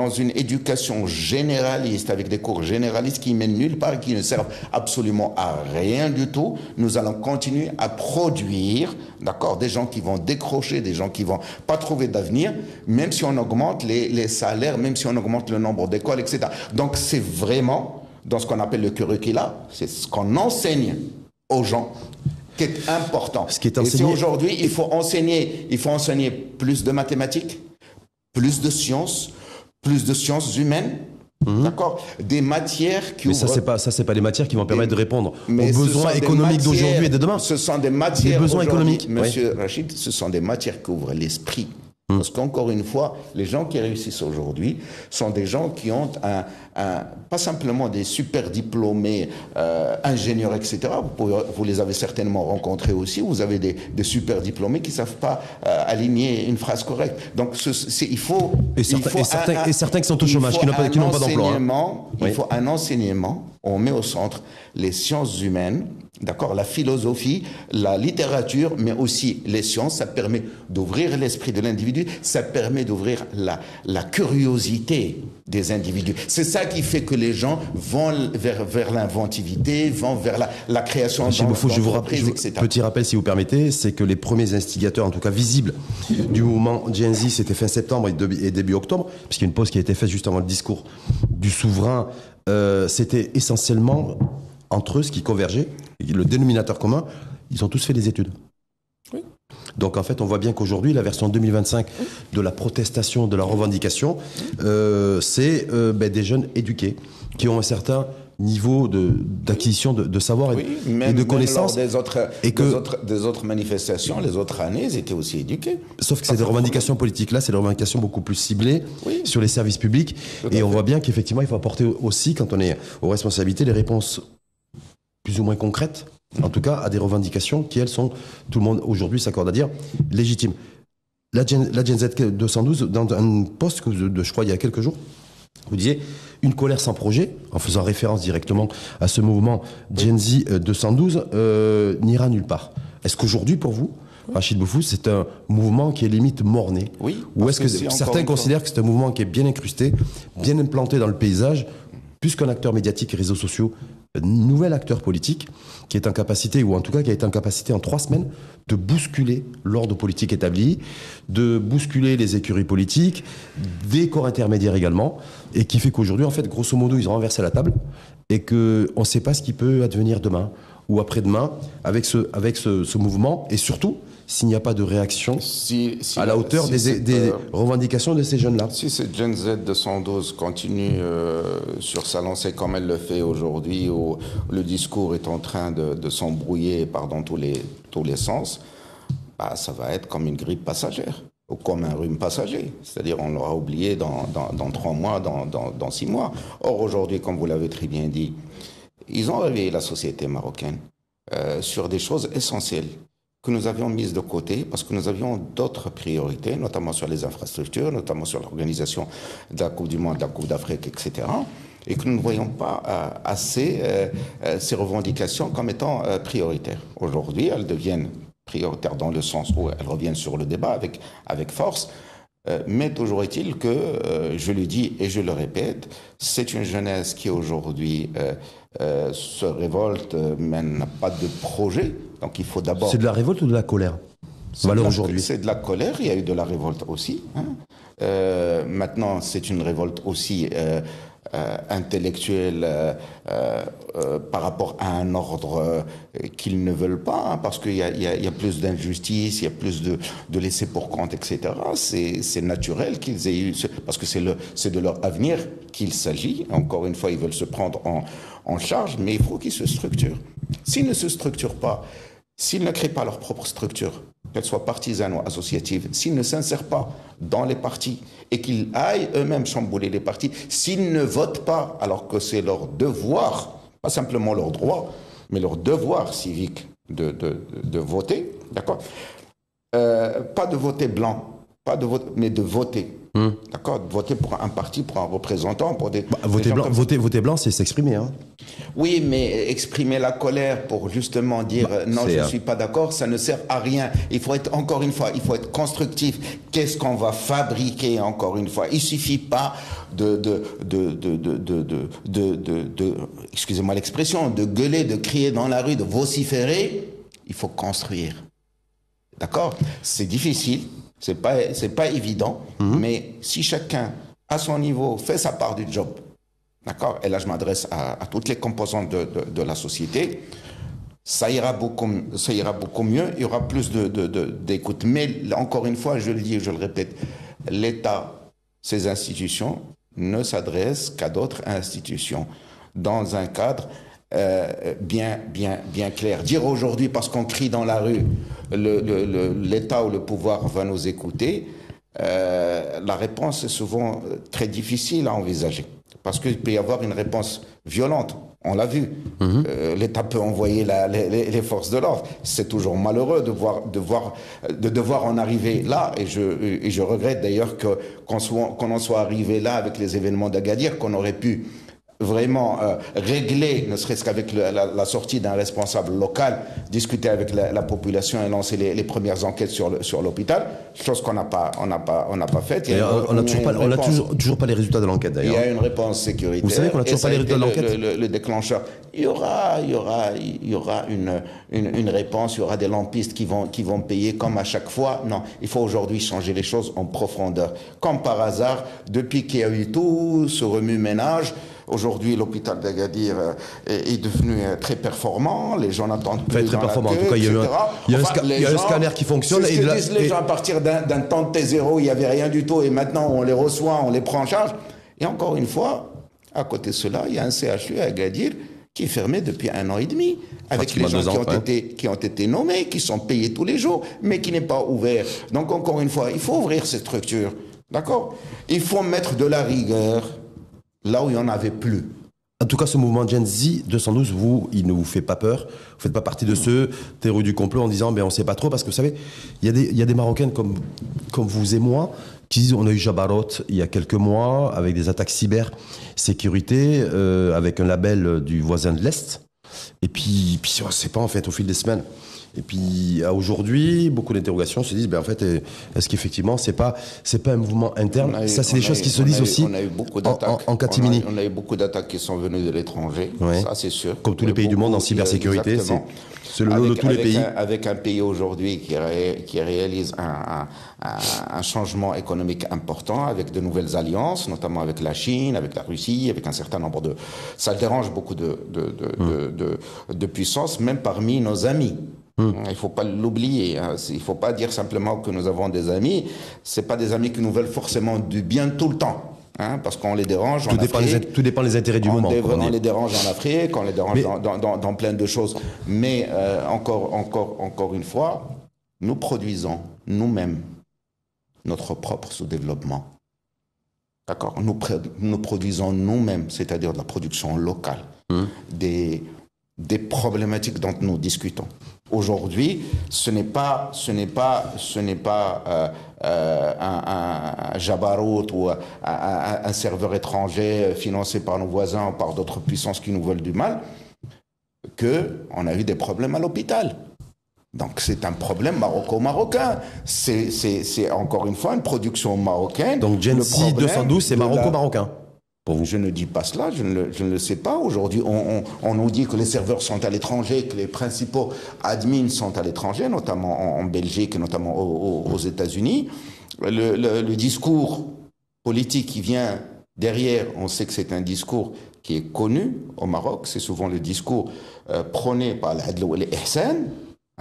une éducation généraliste, avec des cours généralistes qui mènent nulle part et qui ne servent absolument à rien du tout, nous allons continuer à produire, d'accord, des gens qui vont décrocher, des gens qui vont pas trouver d'avenir, même si on augmente les salaires, même si on augmente le nombre d'écoles, etc. Donc c'est vraiment, dans ce qu'on appelle le curricula, c'est ce qu'on enseigne aux gens, qui est important. Et si aujourd'hui, il faut enseigner plus de mathématiques, plus de sciences humaines, D'accord. Des matières qui Mais ça, ouvrent... c'est pas les matières qui vont permettre de répondre aux Mais ce besoins sont des économiques matières- d'aujourd'hui et de demain. Ce sont des matières. Les besoins aujourd'hui, économiques, Monsieur Rachid, ce sont des matières qui ouvrent l'esprit. Parce qu'encore une fois, les gens qui réussissent aujourd'hui sont des gens qui ont pas simplement des super diplômés, ingénieurs, etc. Vous les avez certainement rencontrés aussi. Vous avez des super diplômés qui ne savent pas aligner une phrase correcte. Donc, il faut... Et certains qui sont au chômage, qui n'ont pas d'emploi. Il faut un enseignement. On met au centre les sciences humaines, d'accord, la philosophie, la littérature, mais aussi les sciences. Ça permet d'ouvrir l'esprit de l'individu, ça permet d'ouvrir la curiosité des individus. C'est ça qui fait que les gens vont vers l'inventivité, vont vers la création d'entreprises, etc. Petit rappel, si vous permettez, c'est que les premiers instigateurs, en tout cas visibles, du mouvement Gen Z, c'était fin septembre et début octobre, puisqu'il y a une pause qui a été faite juste avant le discours du souverain. C'était essentiellement entre eux ce qui convergeait, le dénominateur commun, ils ont tous fait des études. Oui. Donc en fait, on voit bien qu'aujourd'hui, la version 2025 de la protestation, de la revendication, c'est des jeunes éduqués qui ont un certain niveau d'acquisition de savoir et de connaissances. Des autres manifestations, les autres années, ils étaient aussi éduqués. Sauf que c'est des revendications politiques. Là, c'est des revendications beaucoup plus ciblées sur les services publics. Et on voit bien qu'effectivement, il faut apporter aussi, quand on est aux responsabilités, les réponses plus ou moins concrètes, en tout cas, à des revendications qui, elles, sont, tout le monde aujourd'hui s'accorde à dire, légitimes. La Gen Z 212, dans un post que je crois il y a quelques jours, vous disiez une colère sans projet, en faisant référence directement à ce mouvement Gen Z 212, n'ira nulle part. Est-ce qu'aujourd'hui, pour vous, Rachid Boufou, c'est un mouvement qui est limite mort-né? Oui. Ou est-ce que certains considèrent que c'est un mouvement qui est bien incrusté, bien implanté dans le paysage, plus qu'un acteur médiatique et réseaux sociaux, un nouvel acteur politique qui est en capacité, ou en tout cas qui a été en capacité en 3 semaines, de bousculer l'ordre politique établi, de bousculer les écuries politiques, des corps intermédiaires également, et qui fait qu'aujourd'hui, en fait, grosso modo, ils ont renversé la table, et qu'on ne sait pas ce qui peut advenir demain ou après-demain avec ce mouvement, et surtout, s'il n'y a pas de réaction à la hauteur des revendications de ces jeunes-là. Si cette Gen Z 212 continue sur sa lancée comme elle le fait aujourd'hui, où le discours est en train de s'embrouiller dans tous les sens, ça va être comme une grippe passagère, ou comme un rhume passager. C'est-à-dire on l'aura oublié dans 3 mois, dans 6 mois. Or aujourd'hui, comme vous l'avez très bien dit, ils ont réveillé la société marocaine sur des choses essentielles que nous avions mises de côté parce que nous avions d'autres priorités, notamment sur les infrastructures, notamment sur l'organisation de la Coupe du Monde, de la Coupe d'Afrique, etc. Et que nous ne voyons pas assez ces revendications comme étant prioritaires. Aujourd'hui, elles deviennent prioritaires dans le sens où elles reviennent sur le débat avec force. Mais toujours est-il que, je le dis et je le répète, c'est une jeunesse qui aujourd'hui se révolte, mais n'a pas de projet. Donc il faut d'abord... C'est de la révolte ou de la colère? Aujourd'hui, c'est de la colère, il y a eu de la révolte aussi. Maintenant, c'est une révolte aussi intellectuelle par rapport à un ordre qu'ils ne veulent pas, parce qu'il y a plus d'injustice, il y a plus de laisser pour compte, etc. C'est naturel qu'ils aient eu... Parce que c'est de leur avenir qu'il s'agit. Encore une fois, ils veulent se prendre en charge, mais il faut qu'ils se structurent. S'ils ne se structurent pas, s'ils ne créent pas leur propre structure, qu'elle soit partisane ou associative, s'ils ne s'insèrent pas dans les partis et qu'ils aillent eux-mêmes chambouler les partis, s'ils ne votent pas alors que c'est leur devoir, pas simplement leur droit, mais leur devoir civique de voter, d'accord, pas de voter blanc, mais de voter. D'accord, voter pour un parti, pour un représentant, pour des... voter blanc, c'est s'exprimer. Hein. Oui, mais exprimer la colère pour justement dire non, je ne suis pas d'accord, ça ne sert à rien. Il faut être, encore une fois, il faut être constructif. Qu'est-ce qu'on va fabriquer, encore une fois? Il suffit pas excusez-moi l'expression, de gueuler, de crier dans la rue, de vociférer. Il faut construire. D'accord? C'est difficile. C'est pas évident, mais si chacun, à son niveau, fait sa part du job, d'accord, et là je m'adresse à toutes les composantes de la société, ça ira beaucoup mieux, il y aura plus d'écoute. Mais encore une fois, je le dis et je le répète, l'État, ses institutions ne s'adresse qu'à d'autres institutions, dans un cadre bien clair. Dire aujourd'hui, parce qu'on crie dans la rue, l'État ou le pouvoir va nous écouter, la réponse est souvent très difficile à envisager. Parce qu'il peut y avoir une réponse violente. On l'a vu. L'État peut envoyer les forces de l'ordre. C'est toujours malheureux de devoir en arriver là. Et je regrette d'ailleurs qu'on en soit arrivé là avec les événements d'Agadir, qu'on aurait pu vraiment régler, ne serait-ce qu'avec la sortie d'un responsable local, discuter avec la population et lancer les premières enquêtes sur l'hôpital, chose qu'on n'a pas faite. On n'a toujours pas les résultats de l'enquête d'ailleurs. Il y a une réponse sécuritaire. Vous savez qu'on n'a toujours pas les résultats de l'enquête. Le déclencheur. Il y aura une réponse, il y aura des lampistes qui vont payer comme à chaque fois. Non, il faut aujourd'hui changer les choses en profondeur. Comme par hasard, depuis qu'il y a eu tout ce remue-ménage, aujourd'hui, l'hôpital d'Agadir est devenu très performant. Les gens n'attendent plus. Très performant. En tout cas, il y a un scanner qui fonctionne. C'est ce que disent les gens à partir d'un temps de T0, il n'y avait rien du tout. Et maintenant, on les reçoit, on les prend en charge. Et encore une fois, à côté de cela, il y a un CHU à Agadir qui est fermé depuis 1 an et demi, avec les gens qui ont été nommés, qui sont payés tous les jours, mais qui n'est pas ouvert. Donc, encore une fois, il faut ouvrir ces structures. D'accord ? Il faut mettre de la rigueur là où il n'y en avait plus. En tout cas, ce mouvement Gen Z 212, il ne vous fait pas peur. Vous ne faites pas partie de ceux théories du complot en disant on ne sait pas trop. Parce que vous savez, il y a des Marocains comme vous et moi qui disent on a eu Jabarot il y a quelques mois avec des attaques cybersécurité, avec un label du voisin de l'Est. Et puis on ne sait pas en fait au fil des semaines. Et puis aujourd'hui, beaucoup d'interrogations se disent, en fait, est-ce qu'effectivement, c'est pas un mouvement interne? Ça, c'est des choses qui se disent aussi. On a eu beaucoup d'attaques. En catimini. On a eu beaucoup d'attaques qui sont venues de l'étranger. Ouais. Ça, c'est sûr. Comme tous les pays du monde en cybersécurité, c'est le lot de tous les pays. Avec un pays aujourd'hui qui réalise un changement économique important, avec de nouvelles alliances, notamment avec la Chine, avec la Russie, avec un certain nombre de. Ça dérange beaucoup de puissances, même parmi nos amis. Il ne faut pas l'oublier. Hein. Il ne faut pas dire simplement que nous avons des amis. Ce pas des amis qui nous veulent forcément du bien tout le temps. Hein, parce qu'on les dérange en Afrique. Tout dépend des intérêts du moment. On les dérange en Afrique, on les dérange dans plein de choses. Mais encore une fois, nous produisons nous-mêmes notre propre sous-développement. D'accord ? Nous produisons nous-mêmes, c'est-à-dire de la production locale, des problématiques dont nous discutons. Aujourd'hui, ce n'est pas un Jabarut ou un serveur étranger financé par nos voisins ou par d'autres puissances qui nous veulent du mal qu'on a eu des problèmes à l'hôpital. Donc c'est un problème maroco-marocain. C'est encore une fois une production marocaine. Donc Gen Z 212, c'est maroco-marocain. Je ne dis pas cela, je ne le sais pas. Aujourd'hui, on nous dit que les serveurs sont à l'étranger, que les principaux admins sont à l'étranger, notamment en Belgique et notamment aux États-Unis. Le discours politique qui vient derrière, on sait que c'est un discours qui est connu au Maroc. C'est souvent le discours prôné par l'Adl ou l'Ihsan.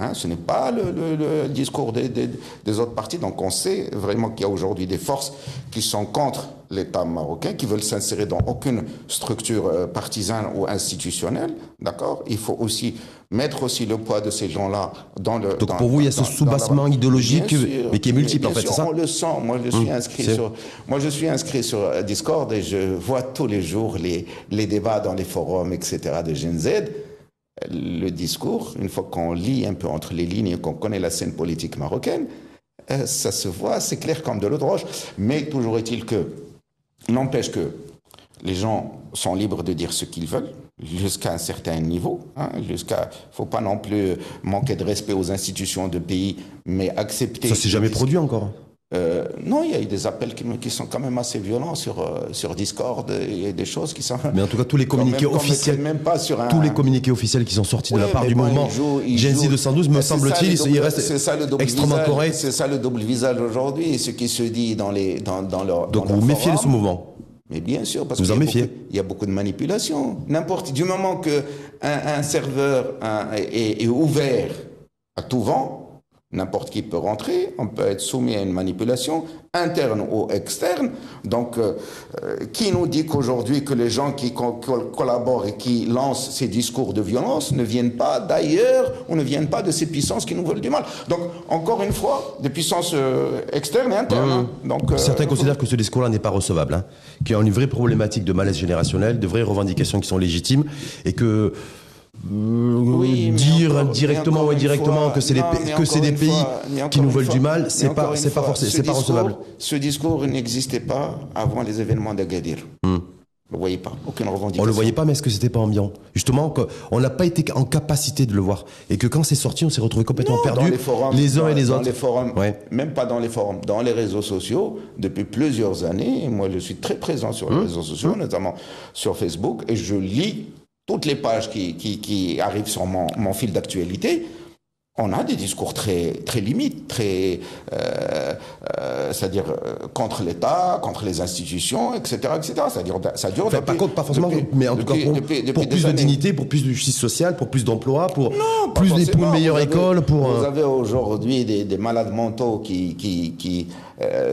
Hein, ce n'est pas le discours des autres partis. Donc on sait vraiment qu'il y a aujourd'hui des forces qui sont contre l'État marocain, qui veulent s'insérer dans aucune structure partisane ou institutionnelle. D'accord ? Il faut aussi mettre aussi le poids de ces gens-là dans le... Donc pour vous, il y a ce soubassement idéologique, mais qui est multiple en fait, c'est ça ? On le sent. Moi, je suis inscrit sur Discord et je vois tous les jours les débats dans les forums, etc. de Gen Z. Le discours, une fois qu'on lit un peu entre les lignes et qu'on connaît la scène politique marocaine, ça se voit, c'est clair comme de l'eau de roche. Mais toujours est-il que, n'empêche que les gens sont libres de dire ce qu'ils veulent, jusqu'à un certain niveau. Faut pas non plus manquer de respect aux institutions de pays, mais accepter... Ça s'est jamais produit encore ? Non, il y a eu des appels qui sont quand même assez violents sur Discord et des choses qui sont... Mais en tout cas, tous les communiqués officiels, même pas sur tous les communiqués officiels qui sont sortis de la part du mouvement Gen Z 212, me semble-t-il, il reste extrêmement correct. C'est ça le double visage aujourd'hui, et ce qui se dit dans leur... Donc vous méfiez de ce mouvement ? Mais bien sûr, parce qu'il y a beaucoup de manipulation. Du moment qu'un serveur est ouvert à tout vent, N'importe qui peut rentrer, on peut être soumis à une manipulation interne ou externe. Donc, qui nous dit qu'aujourd'hui que les gens qui collaborent et qui lancent ces discours de violence ne viennent pas d'ailleurs ou ne viennent pas de ces puissances qui nous veulent du mal? Donc, encore une fois, des puissances externes et internes. Hein. Donc, certains considèrent que ce discours-là n'est pas recevable, hein, qu'il y a une vraie problématique de malaise générationnel, de vraies revendications qui sont légitimes et que oui, dire directement ou indirectement que c'est des pays qui nous veulent du mal, c'est pas recevable. Ce discours n'existait pas avant les événements d'Agadir. Vous ne voyez pas, aucune revendication. On le voyait pas, mais est-ce que c'était pas ambiant? Justement, on n'a pas été en capacité de le voir. Et que quand c'est sorti, on s'est retrouvé complètement perdus, les uns et les autres. Dans les forums, même pas dans les forums, dans les réseaux sociaux, depuis plusieurs années. Moi, je suis très présent sur les réseaux sociaux, notamment sur Facebook, et je lis toutes les pages qui arrivent sur mon fil d'actualité. On a des discours très limites, c'est-à-dire contre l'État, contre les institutions, etc., etc. C'est-à-dire, ça dure enfin, pas forcément, mais en tout cas pour plus de dignité, pour plus de justice sociale, pour plus d'emplois, pour une meilleure école. Vous avez aujourd'hui des malades mentaux qui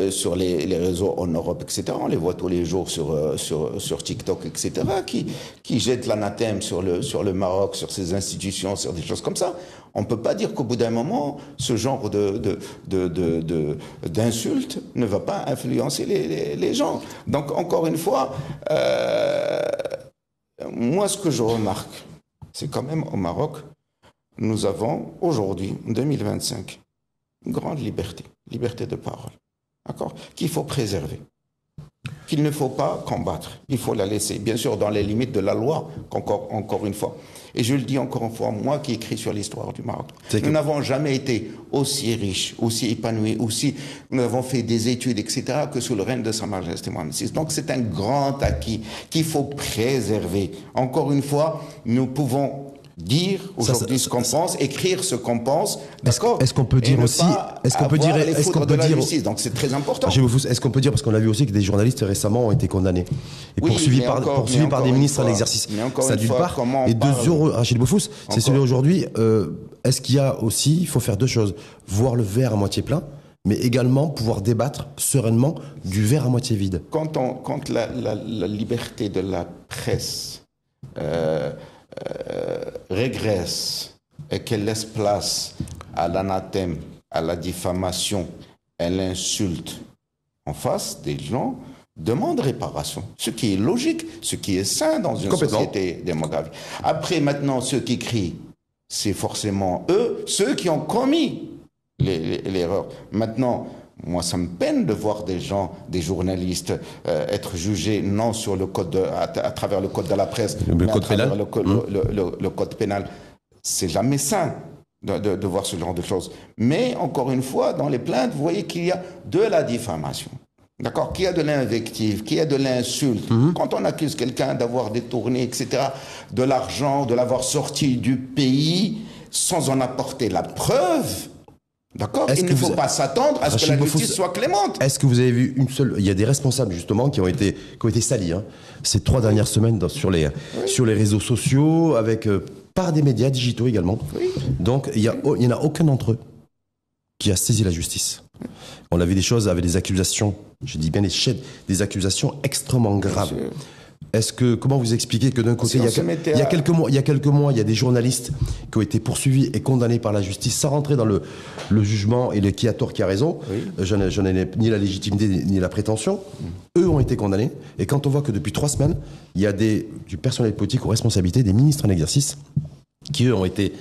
sur les réseaux en Europe, etc. On les voit tous les jours sur TikTok, etc. qui jettent l'anathème sur le Maroc, sur ses institutions, sur des choses comme ça. On ne peut pas dire qu'au bout d'un moment, ce genre d'insultes ne va pas influencer les gens. Donc, encore une fois, moi, ce que je remarque, c'est quand même au Maroc, nous avons aujourd'hui, en 2025, une grande liberté de parole, d'accord, qu'il faut préserver, qu'il ne faut pas combattre, il faut la laisser, bien sûr, dans les limites de la loi, encore une fois. Et je le dis encore une fois, moi qui écris sur l'histoire du Maroc, nous n'avons jamais été aussi riches, aussi épanouis, nous avons fait des études, etc., que sous le règne de Sa Majesté Mohamed VI. Donc c'est un grand acquis qu'il faut préserver. Encore une fois, nous pouvons dire aujourd'hui ce qu'on pense, écrire ce qu'on pense, d'accord. Est-ce qu'on peut dire aussi, donc c'est très important. Est-ce qu'on peut dire, parce qu'on a vu aussi que des journalistes récemment ont été condamnés et poursuivis par des ministres en exercice. Ça d'une part, et Rachid Boufous, c'est celui aujourd'hui. Est-ce qu'il y a aussi, il faut faire deux choses, voir le verre à moitié plein, mais également pouvoir débattre sereinement du verre à moitié vide. Quand la liberté de la presse régresse et qu'elle laisse place à l'anathème, à la diffamation, à l'insulte, en face, des gens demandent réparation. Ce qui est logique, ce qui est sain dans une société démocratique. Après, maintenant, ceux qui crient, c'est forcément eux, ceux qui ont commis l'erreur. Maintenant, moi, ça me peine de voir des gens, des journalistes, être jugés non sur le code à travers le code de la presse, mais à travers le code pénal. C'est jamais sain de voir ce genre de choses. Mais encore une fois, dans les plaintes, vous voyez qu'il y a de la diffamation. D'accord, qu'il y a de l'invective, qu'il y a de l'insulte. Quand on accuse quelqu'un d'avoir détourné, etc., de l'argent, de l'avoir sorti du pays sans en apporter la preuve. D'accord. Il ne faut pas s'attendre à ce que la justice soit clémente. Est-ce que vous avez vu une seule... Il y a des responsables, justement, qui ont été salis ces 3 dernières semaines sur les réseaux sociaux, par des médias digitaux également. Oui. Donc, il n'y en a aucun d'entre eux qui a saisi la justice. On a vu des choses avec des accusations, je dis bien des accusations extrêmement graves. Comment vous expliquez que d'un côté, il y a quelques mois, il y a des journalistes qui ont été poursuivis et condamnés par la justice sans rentrer dans le jugement et qui a tort, qui a raison. Oui. Je n'en ai ni la légitimité ni la prétention. Eux ont été condamnés. Et quand on voit que depuis 3 semaines, il y a du personnel politique aux responsabilités, des ministres en exercice, qui eux ont été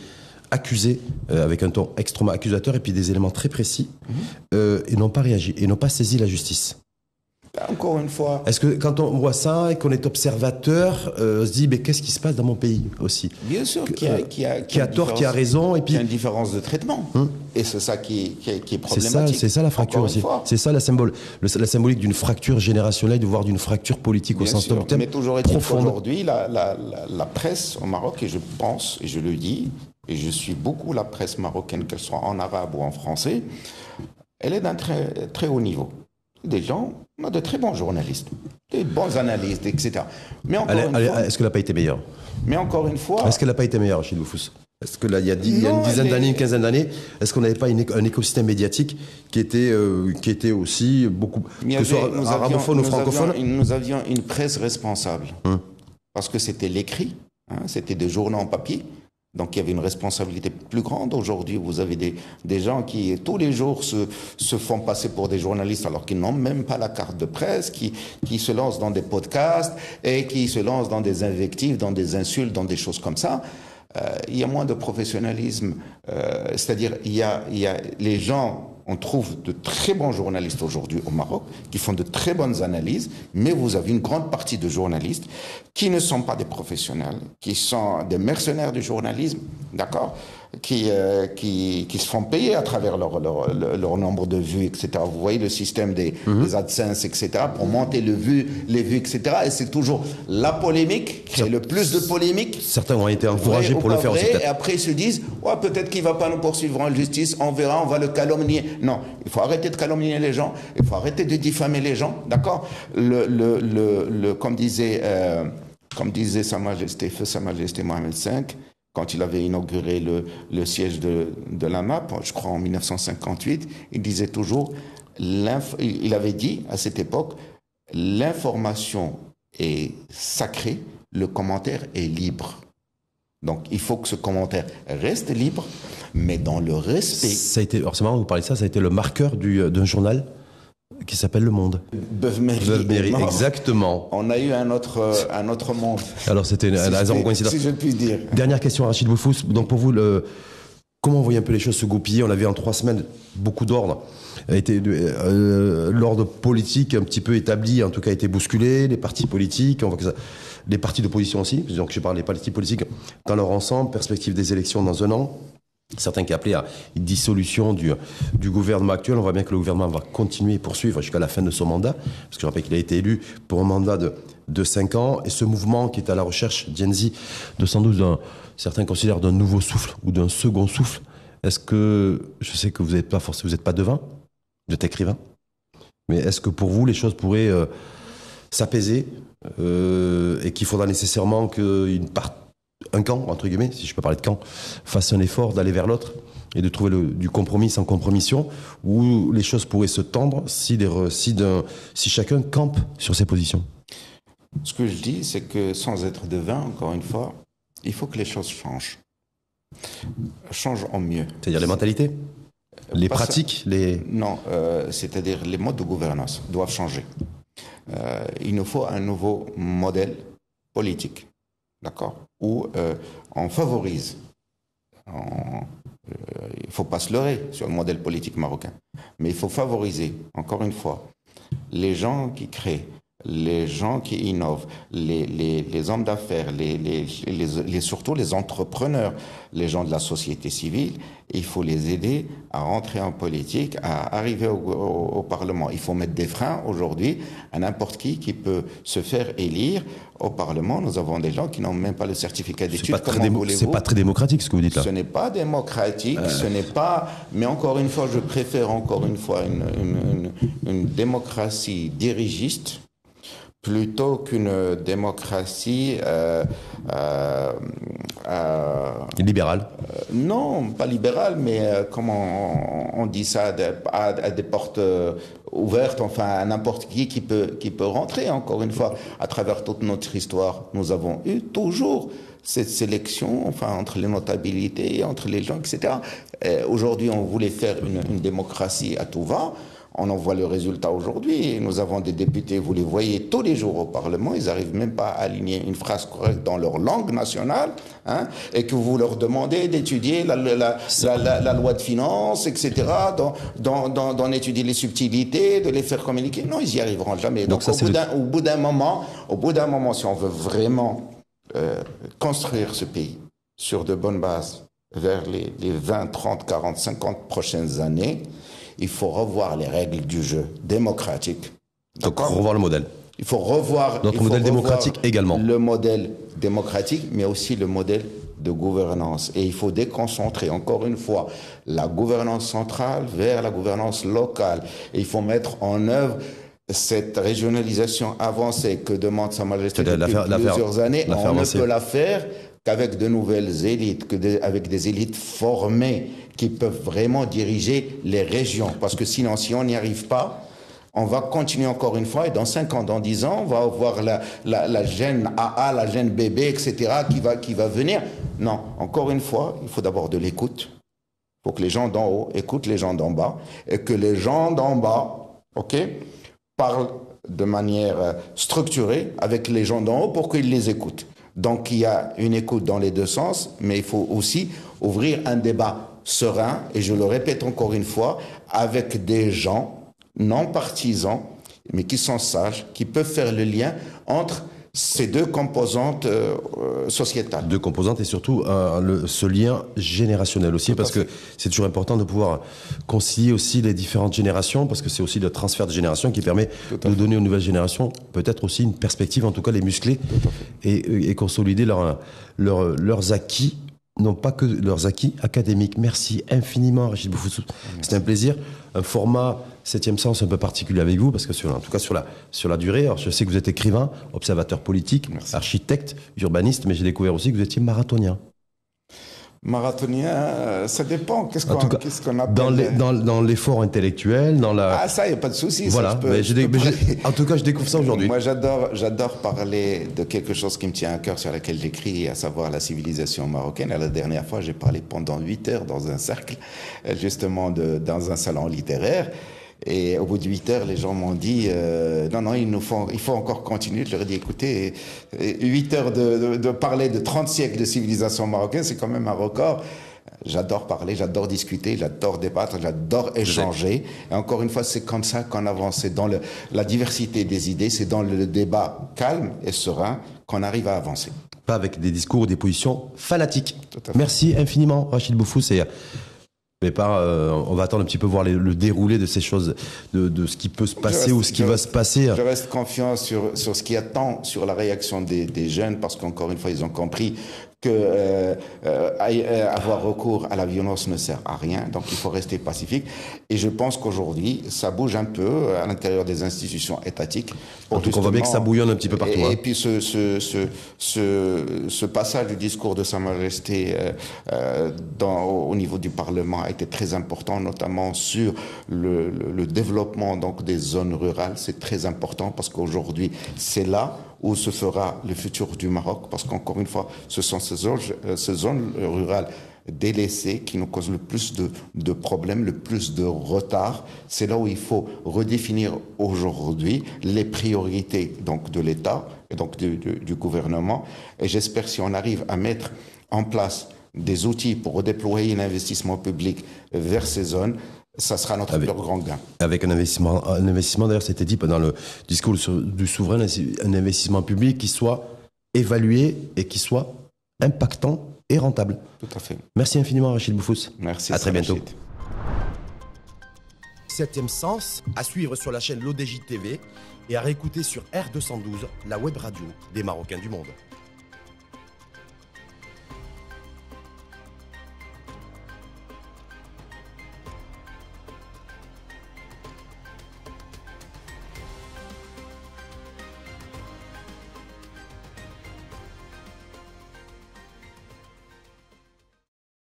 accusés avec un ton extrêmement accusateur et puis des éléments très précis, et n'ont pas réagi et n'ont pas saisi la justice. Encore une fois. Est-ce que quand on voit ça et qu'on est observateur, on se dit mais qu'est-ce qui se passe dans mon pays aussi? Bien sûr, qui a tort, qui a raison, et puis il y a une différence de traitement. Et c'est ça qui est problématique. C'est ça la fracture aussi. C'est ça la symbolique d'une fracture générationnelle, voire d'une fracture politique au sens terme. Mais toujours est-il qu'aujourd'hui, la presse au Maroc, et je pense, et je le dis, et je suis beaucoup la presse marocaine, qu'elle soit en arabe ou en français, elle est d'un très, très haut niveau. Des gens, on a de très bons journalistes, des bons analystes, etc. Mais encore une fois, est-ce qu'elle n'a pas été meilleure? Mais encore une fois... Est-ce qu'elle n'a pas été meilleure, Rachid Boufous? Est-ce que là, il y a une dizaine d'années, une quinzaine d'années, est-ce qu'on n'avait pas un écosystème médiatique qui était aussi beaucoup, que ce soit arabophone ou francophone? Nous avions une presse responsable. Parce que c'était l'écrit, c'était des journaux en papier. Donc il y avait une responsabilité plus grande. Aujourd'hui, vous avez des gens qui tous les jours se font passer pour des journalistes alors qu'ils n'ont même pas la carte de presse, qui se lancent dans des podcasts et qui se lancent dans des invectives, dans des insultes, dans des choses comme ça. Il y a moins de professionnalisme. C'est-à-dire il y a les gens. On trouve de très bons journalistes aujourd'hui au Maroc qui font de très bonnes analyses, mais vous avez une grande partie de journalistes qui ne sont pas des professionnels, qui sont des mercenaires du journalisme, d'accord, qui se font payer à travers leur nombre de vues, etc. Vous voyez le système des AdSense, etc., pour monter les vues, etc. Et c'est toujours la polémique, qui est le plus de polémique. Certains ont été encouragés pour le faire aussi. Et après, ils se disent, ouais, peut-être qu'il ne va pas nous poursuivre en justice, on verra, on va le calomnier. Non, il faut arrêter de calomnier les gens, il faut arrêter de diffamer les gens, d'accord. Comme disait Sa Majesté, Feu Sa Majesté Mohamed V, quand il avait inauguré le siège de la MAP, je crois en 1958, il disait toujours, il avait dit à cette époque, l'information est sacrée, le commentaire est libre. Donc il faut que ce commentaire reste libre, mais dans le respect. Ça a été, alors c'est marrant, vous parlez de ça, ça a été le marqueur d'un journal qui s'appelle Le Monde. Beuve-Méry, exactement. On a eu un autre monde. Alors c'était un hasard coïncidence. Si je puis dire. Dernière question à Rachid Boufous. Donc pour vous, comment on voyait un peu les choses se goupiller? On avait en 3 semaines beaucoup d'ordre. L'ordre politique un petit peu établi, en tout cas, a été bousculé. Les partis politiques, on voit que ça, les partis d'opposition aussi. Donc je parle des partis politiques dans leur ensemble, perspective des élections dans 1 an. Certains qui appelaient à une dissolution du gouvernement actuel. On voit bien que le gouvernement va continuer et poursuivre jusqu'à la fin de son mandat, parce que je rappelle qu'il a été élu pour un mandat de 5 ans. Et ce mouvement qui est à la recherche, Gen Z, de sans doute certains considèrent d'un nouveau souffle ou d'un second souffle. Est-ce que, je sais que vous n'êtes pas devin, vous êtes écrivain, mais est-ce que pour vous les choses pourraient s'apaiser et qu'il faudra nécessairement un camp, entre guillemets, si je peux parler de camp, fasse un effort d'aller vers l'autre et de trouver du compromis sans compromission, où les choses pourraient se tendre si chacun campe sur ses positions? Ce que je dis, c'est que sans être devin, encore une fois, il faut que les choses changent. Changent en mieux. C'est-à-dire les mentalités, les pratiques, Non, c'est-à-dire les modes de gouvernance doivent changer. Il nous faut un nouveau modèle politique. D'accord, où on favorise, il ne faut pas se leurrer sur le modèle politique marocain, mais il faut favoriser, encore une fois, les gens qui créent, les gens qui innovent, les hommes d'affaires, surtout les entrepreneurs, les gens de la société civile. Il faut les aider à rentrer en politique, à arriver au Parlement. Il faut mettre des freins aujourd'hui à n'importe qui peut se faire élire au Parlement. Nous avons des gens qui n'ont même pas le certificat d'études. C'est pas très démocratique ce que vous dites là. Ce n'est pas démocratique, ce n'est pas... Mais encore une fois, je préfère encore une fois une démocratie dirigiste plutôt qu'une démocratie libérale. Non, pas libérale, mais comment on dit ça, à des portes ouvertes, enfin à n'importe qui peut rentrer. Encore une fois, à travers toute notre histoire, nous avons eu toujours cette sélection, enfin entre les notabilités, entre les gens, etc. Aujourd'hui, on voulait faire une démocratie à tout va. On en voit le résultat aujourd'hui. Nous avons des députés, vous les voyez tous les jours au Parlement, ils n'arrivent même pas à aligner une phrase correcte dans leur langue nationale, et que vous leur demandez d'étudier la loi de finances, etc., d'en étudier les subtilités, de les faire communiquer. Non, ils n'y arriveront jamais. Donc au bout d'un moment, si on veut vraiment construire ce pays sur de bonnes bases vers les 20, 30, 40, 50 prochaines années, il faut revoir les règles du jeu démocratique. Donc revoir le modèle. Il faut revoir notre modèle démocratique également. Le modèle démocratique, mais aussi le modèle de gouvernance. Et il faut déconcentrer, encore une fois, la gouvernance centrale vers la gouvernance locale. Et il faut mettre en œuvre cette régionalisation avancée que demande Sa Majesté depuis plusieurs années. On ne peut la faire qu'avec de nouvelles élites, avec des élites formées qui peuvent vraiment diriger les régions. Parce que sinon, si on n'y arrive pas, on va continuer encore une fois, et dans 5 ans, dans 10 ans, on va avoir la gène AA, la gène BB, etc., qui va venir. Non, encore une fois, il faut d'abord de l'écoute. Il faut que les gens d'en haut écoutent les gens d'en bas, et que les gens d'en bas, parlent de manière structurée avec les gens d'en haut pour qu'ils les écoutent. Donc il y a une écoute dans les deux sens, mais il faut aussi ouvrir un débat serein, et je le répète encore une fois, avec des gens non partisans, mais qui sont sages, qui peuvent faire le lien entre ces deux composantes sociétales. Deux composantes et surtout ce lien générationnel aussi, parce que c'est toujours important de pouvoir concilier aussi les différentes générations, parce que c'est aussi le transfert de génération qui permet de donner aux nouvelles générations peut-être aussi une perspective, en tout cas les muscler et consolider leurs acquis. Non pas que leurs acquis académiques. Merci infiniment, Rachid Boufossou. C'était un plaisir. Un format 7e sens un peu particulier avec vous, parce que en tout cas sur la durée. Alors je sais que vous êtes écrivain, observateur politique, architecte, urbaniste, mais j'ai découvert aussi que vous étiez marathonien. Marathonien, ça dépend. Qu'est-ce qu'on appelle dans l'effort intellectuel, dans la. Ah, ça, il n'y a pas de souci. Voilà. En tout cas, je découvre ça aujourd'hui. Moi, j'adore parler de quelque chose qui me tient à cœur, sur laquelle j'écris, à savoir la civilisation marocaine. La dernière fois, j'ai parlé pendant 8 heures dans un cercle, justement dans un salon littéraire. Et au bout de 8 heures, les gens m'ont dit non, il faut encore continuer. Je leur ai dit, écoutez, 8 heures de parler de 30 siècles de civilisation marocaine, c'est quand même un record. J'adore parler, j'adore discuter, j'adore débattre, j'adore échanger. Et encore une fois, c'est comme ça qu'on avance. C'est dans la diversité des idées, c'est dans le débat calme et serein qu'on arrive à avancer. Pas avec des discours ou des positions fanatiques. Merci infiniment, Rachid Boufossou. On va attendre un petit peu voir le déroulé de ces choses, de ce qui peut se passer ou ce qui va se passer. Je reste confiant sur ce qui attend, sur la réaction des jeunes, parce qu'encore une fois, ils ont compris que avoir recours à la violence ne sert à rien, donc il faut rester pacifique. Et je pense qu'aujourd'hui, ça bouge un peu à l'intérieur des institutions étatiques. En tout cas, on voit bien que ça bouillonne un petit peu partout. Et puis ce passage du discours de Sa Majesté au niveau du Parlement a été très important, notamment sur le développement donc des zones rurales. C'est très important parce qu'aujourd'hui, c'est là où se fera le futur du Maroc, parce qu'encore une fois, ce sont ces zones rurales délaissées qui nous causent le plus de problèmes, le plus de retard. C'est là où il faut redéfinir aujourd'hui les priorités donc de l'État et donc du gouvernement. Et j'espère, si on arrive à mettre en place des outils pour redéployer l'investissement public vers ces zones, ça sera notre plus grand gain. Avec un investissement d'ailleurs, c'était dit pendant le discours du souverain, un investissement public qui soit évalué et qui soit impactant et rentable. Tout à fait. Merci infiniment, Rachid Boufossou. Merci. À très bientôt. 7e sens, à suivre sur la chaîne l'ODJ TV et à réécouter sur R212, la web radio des Marocains du monde.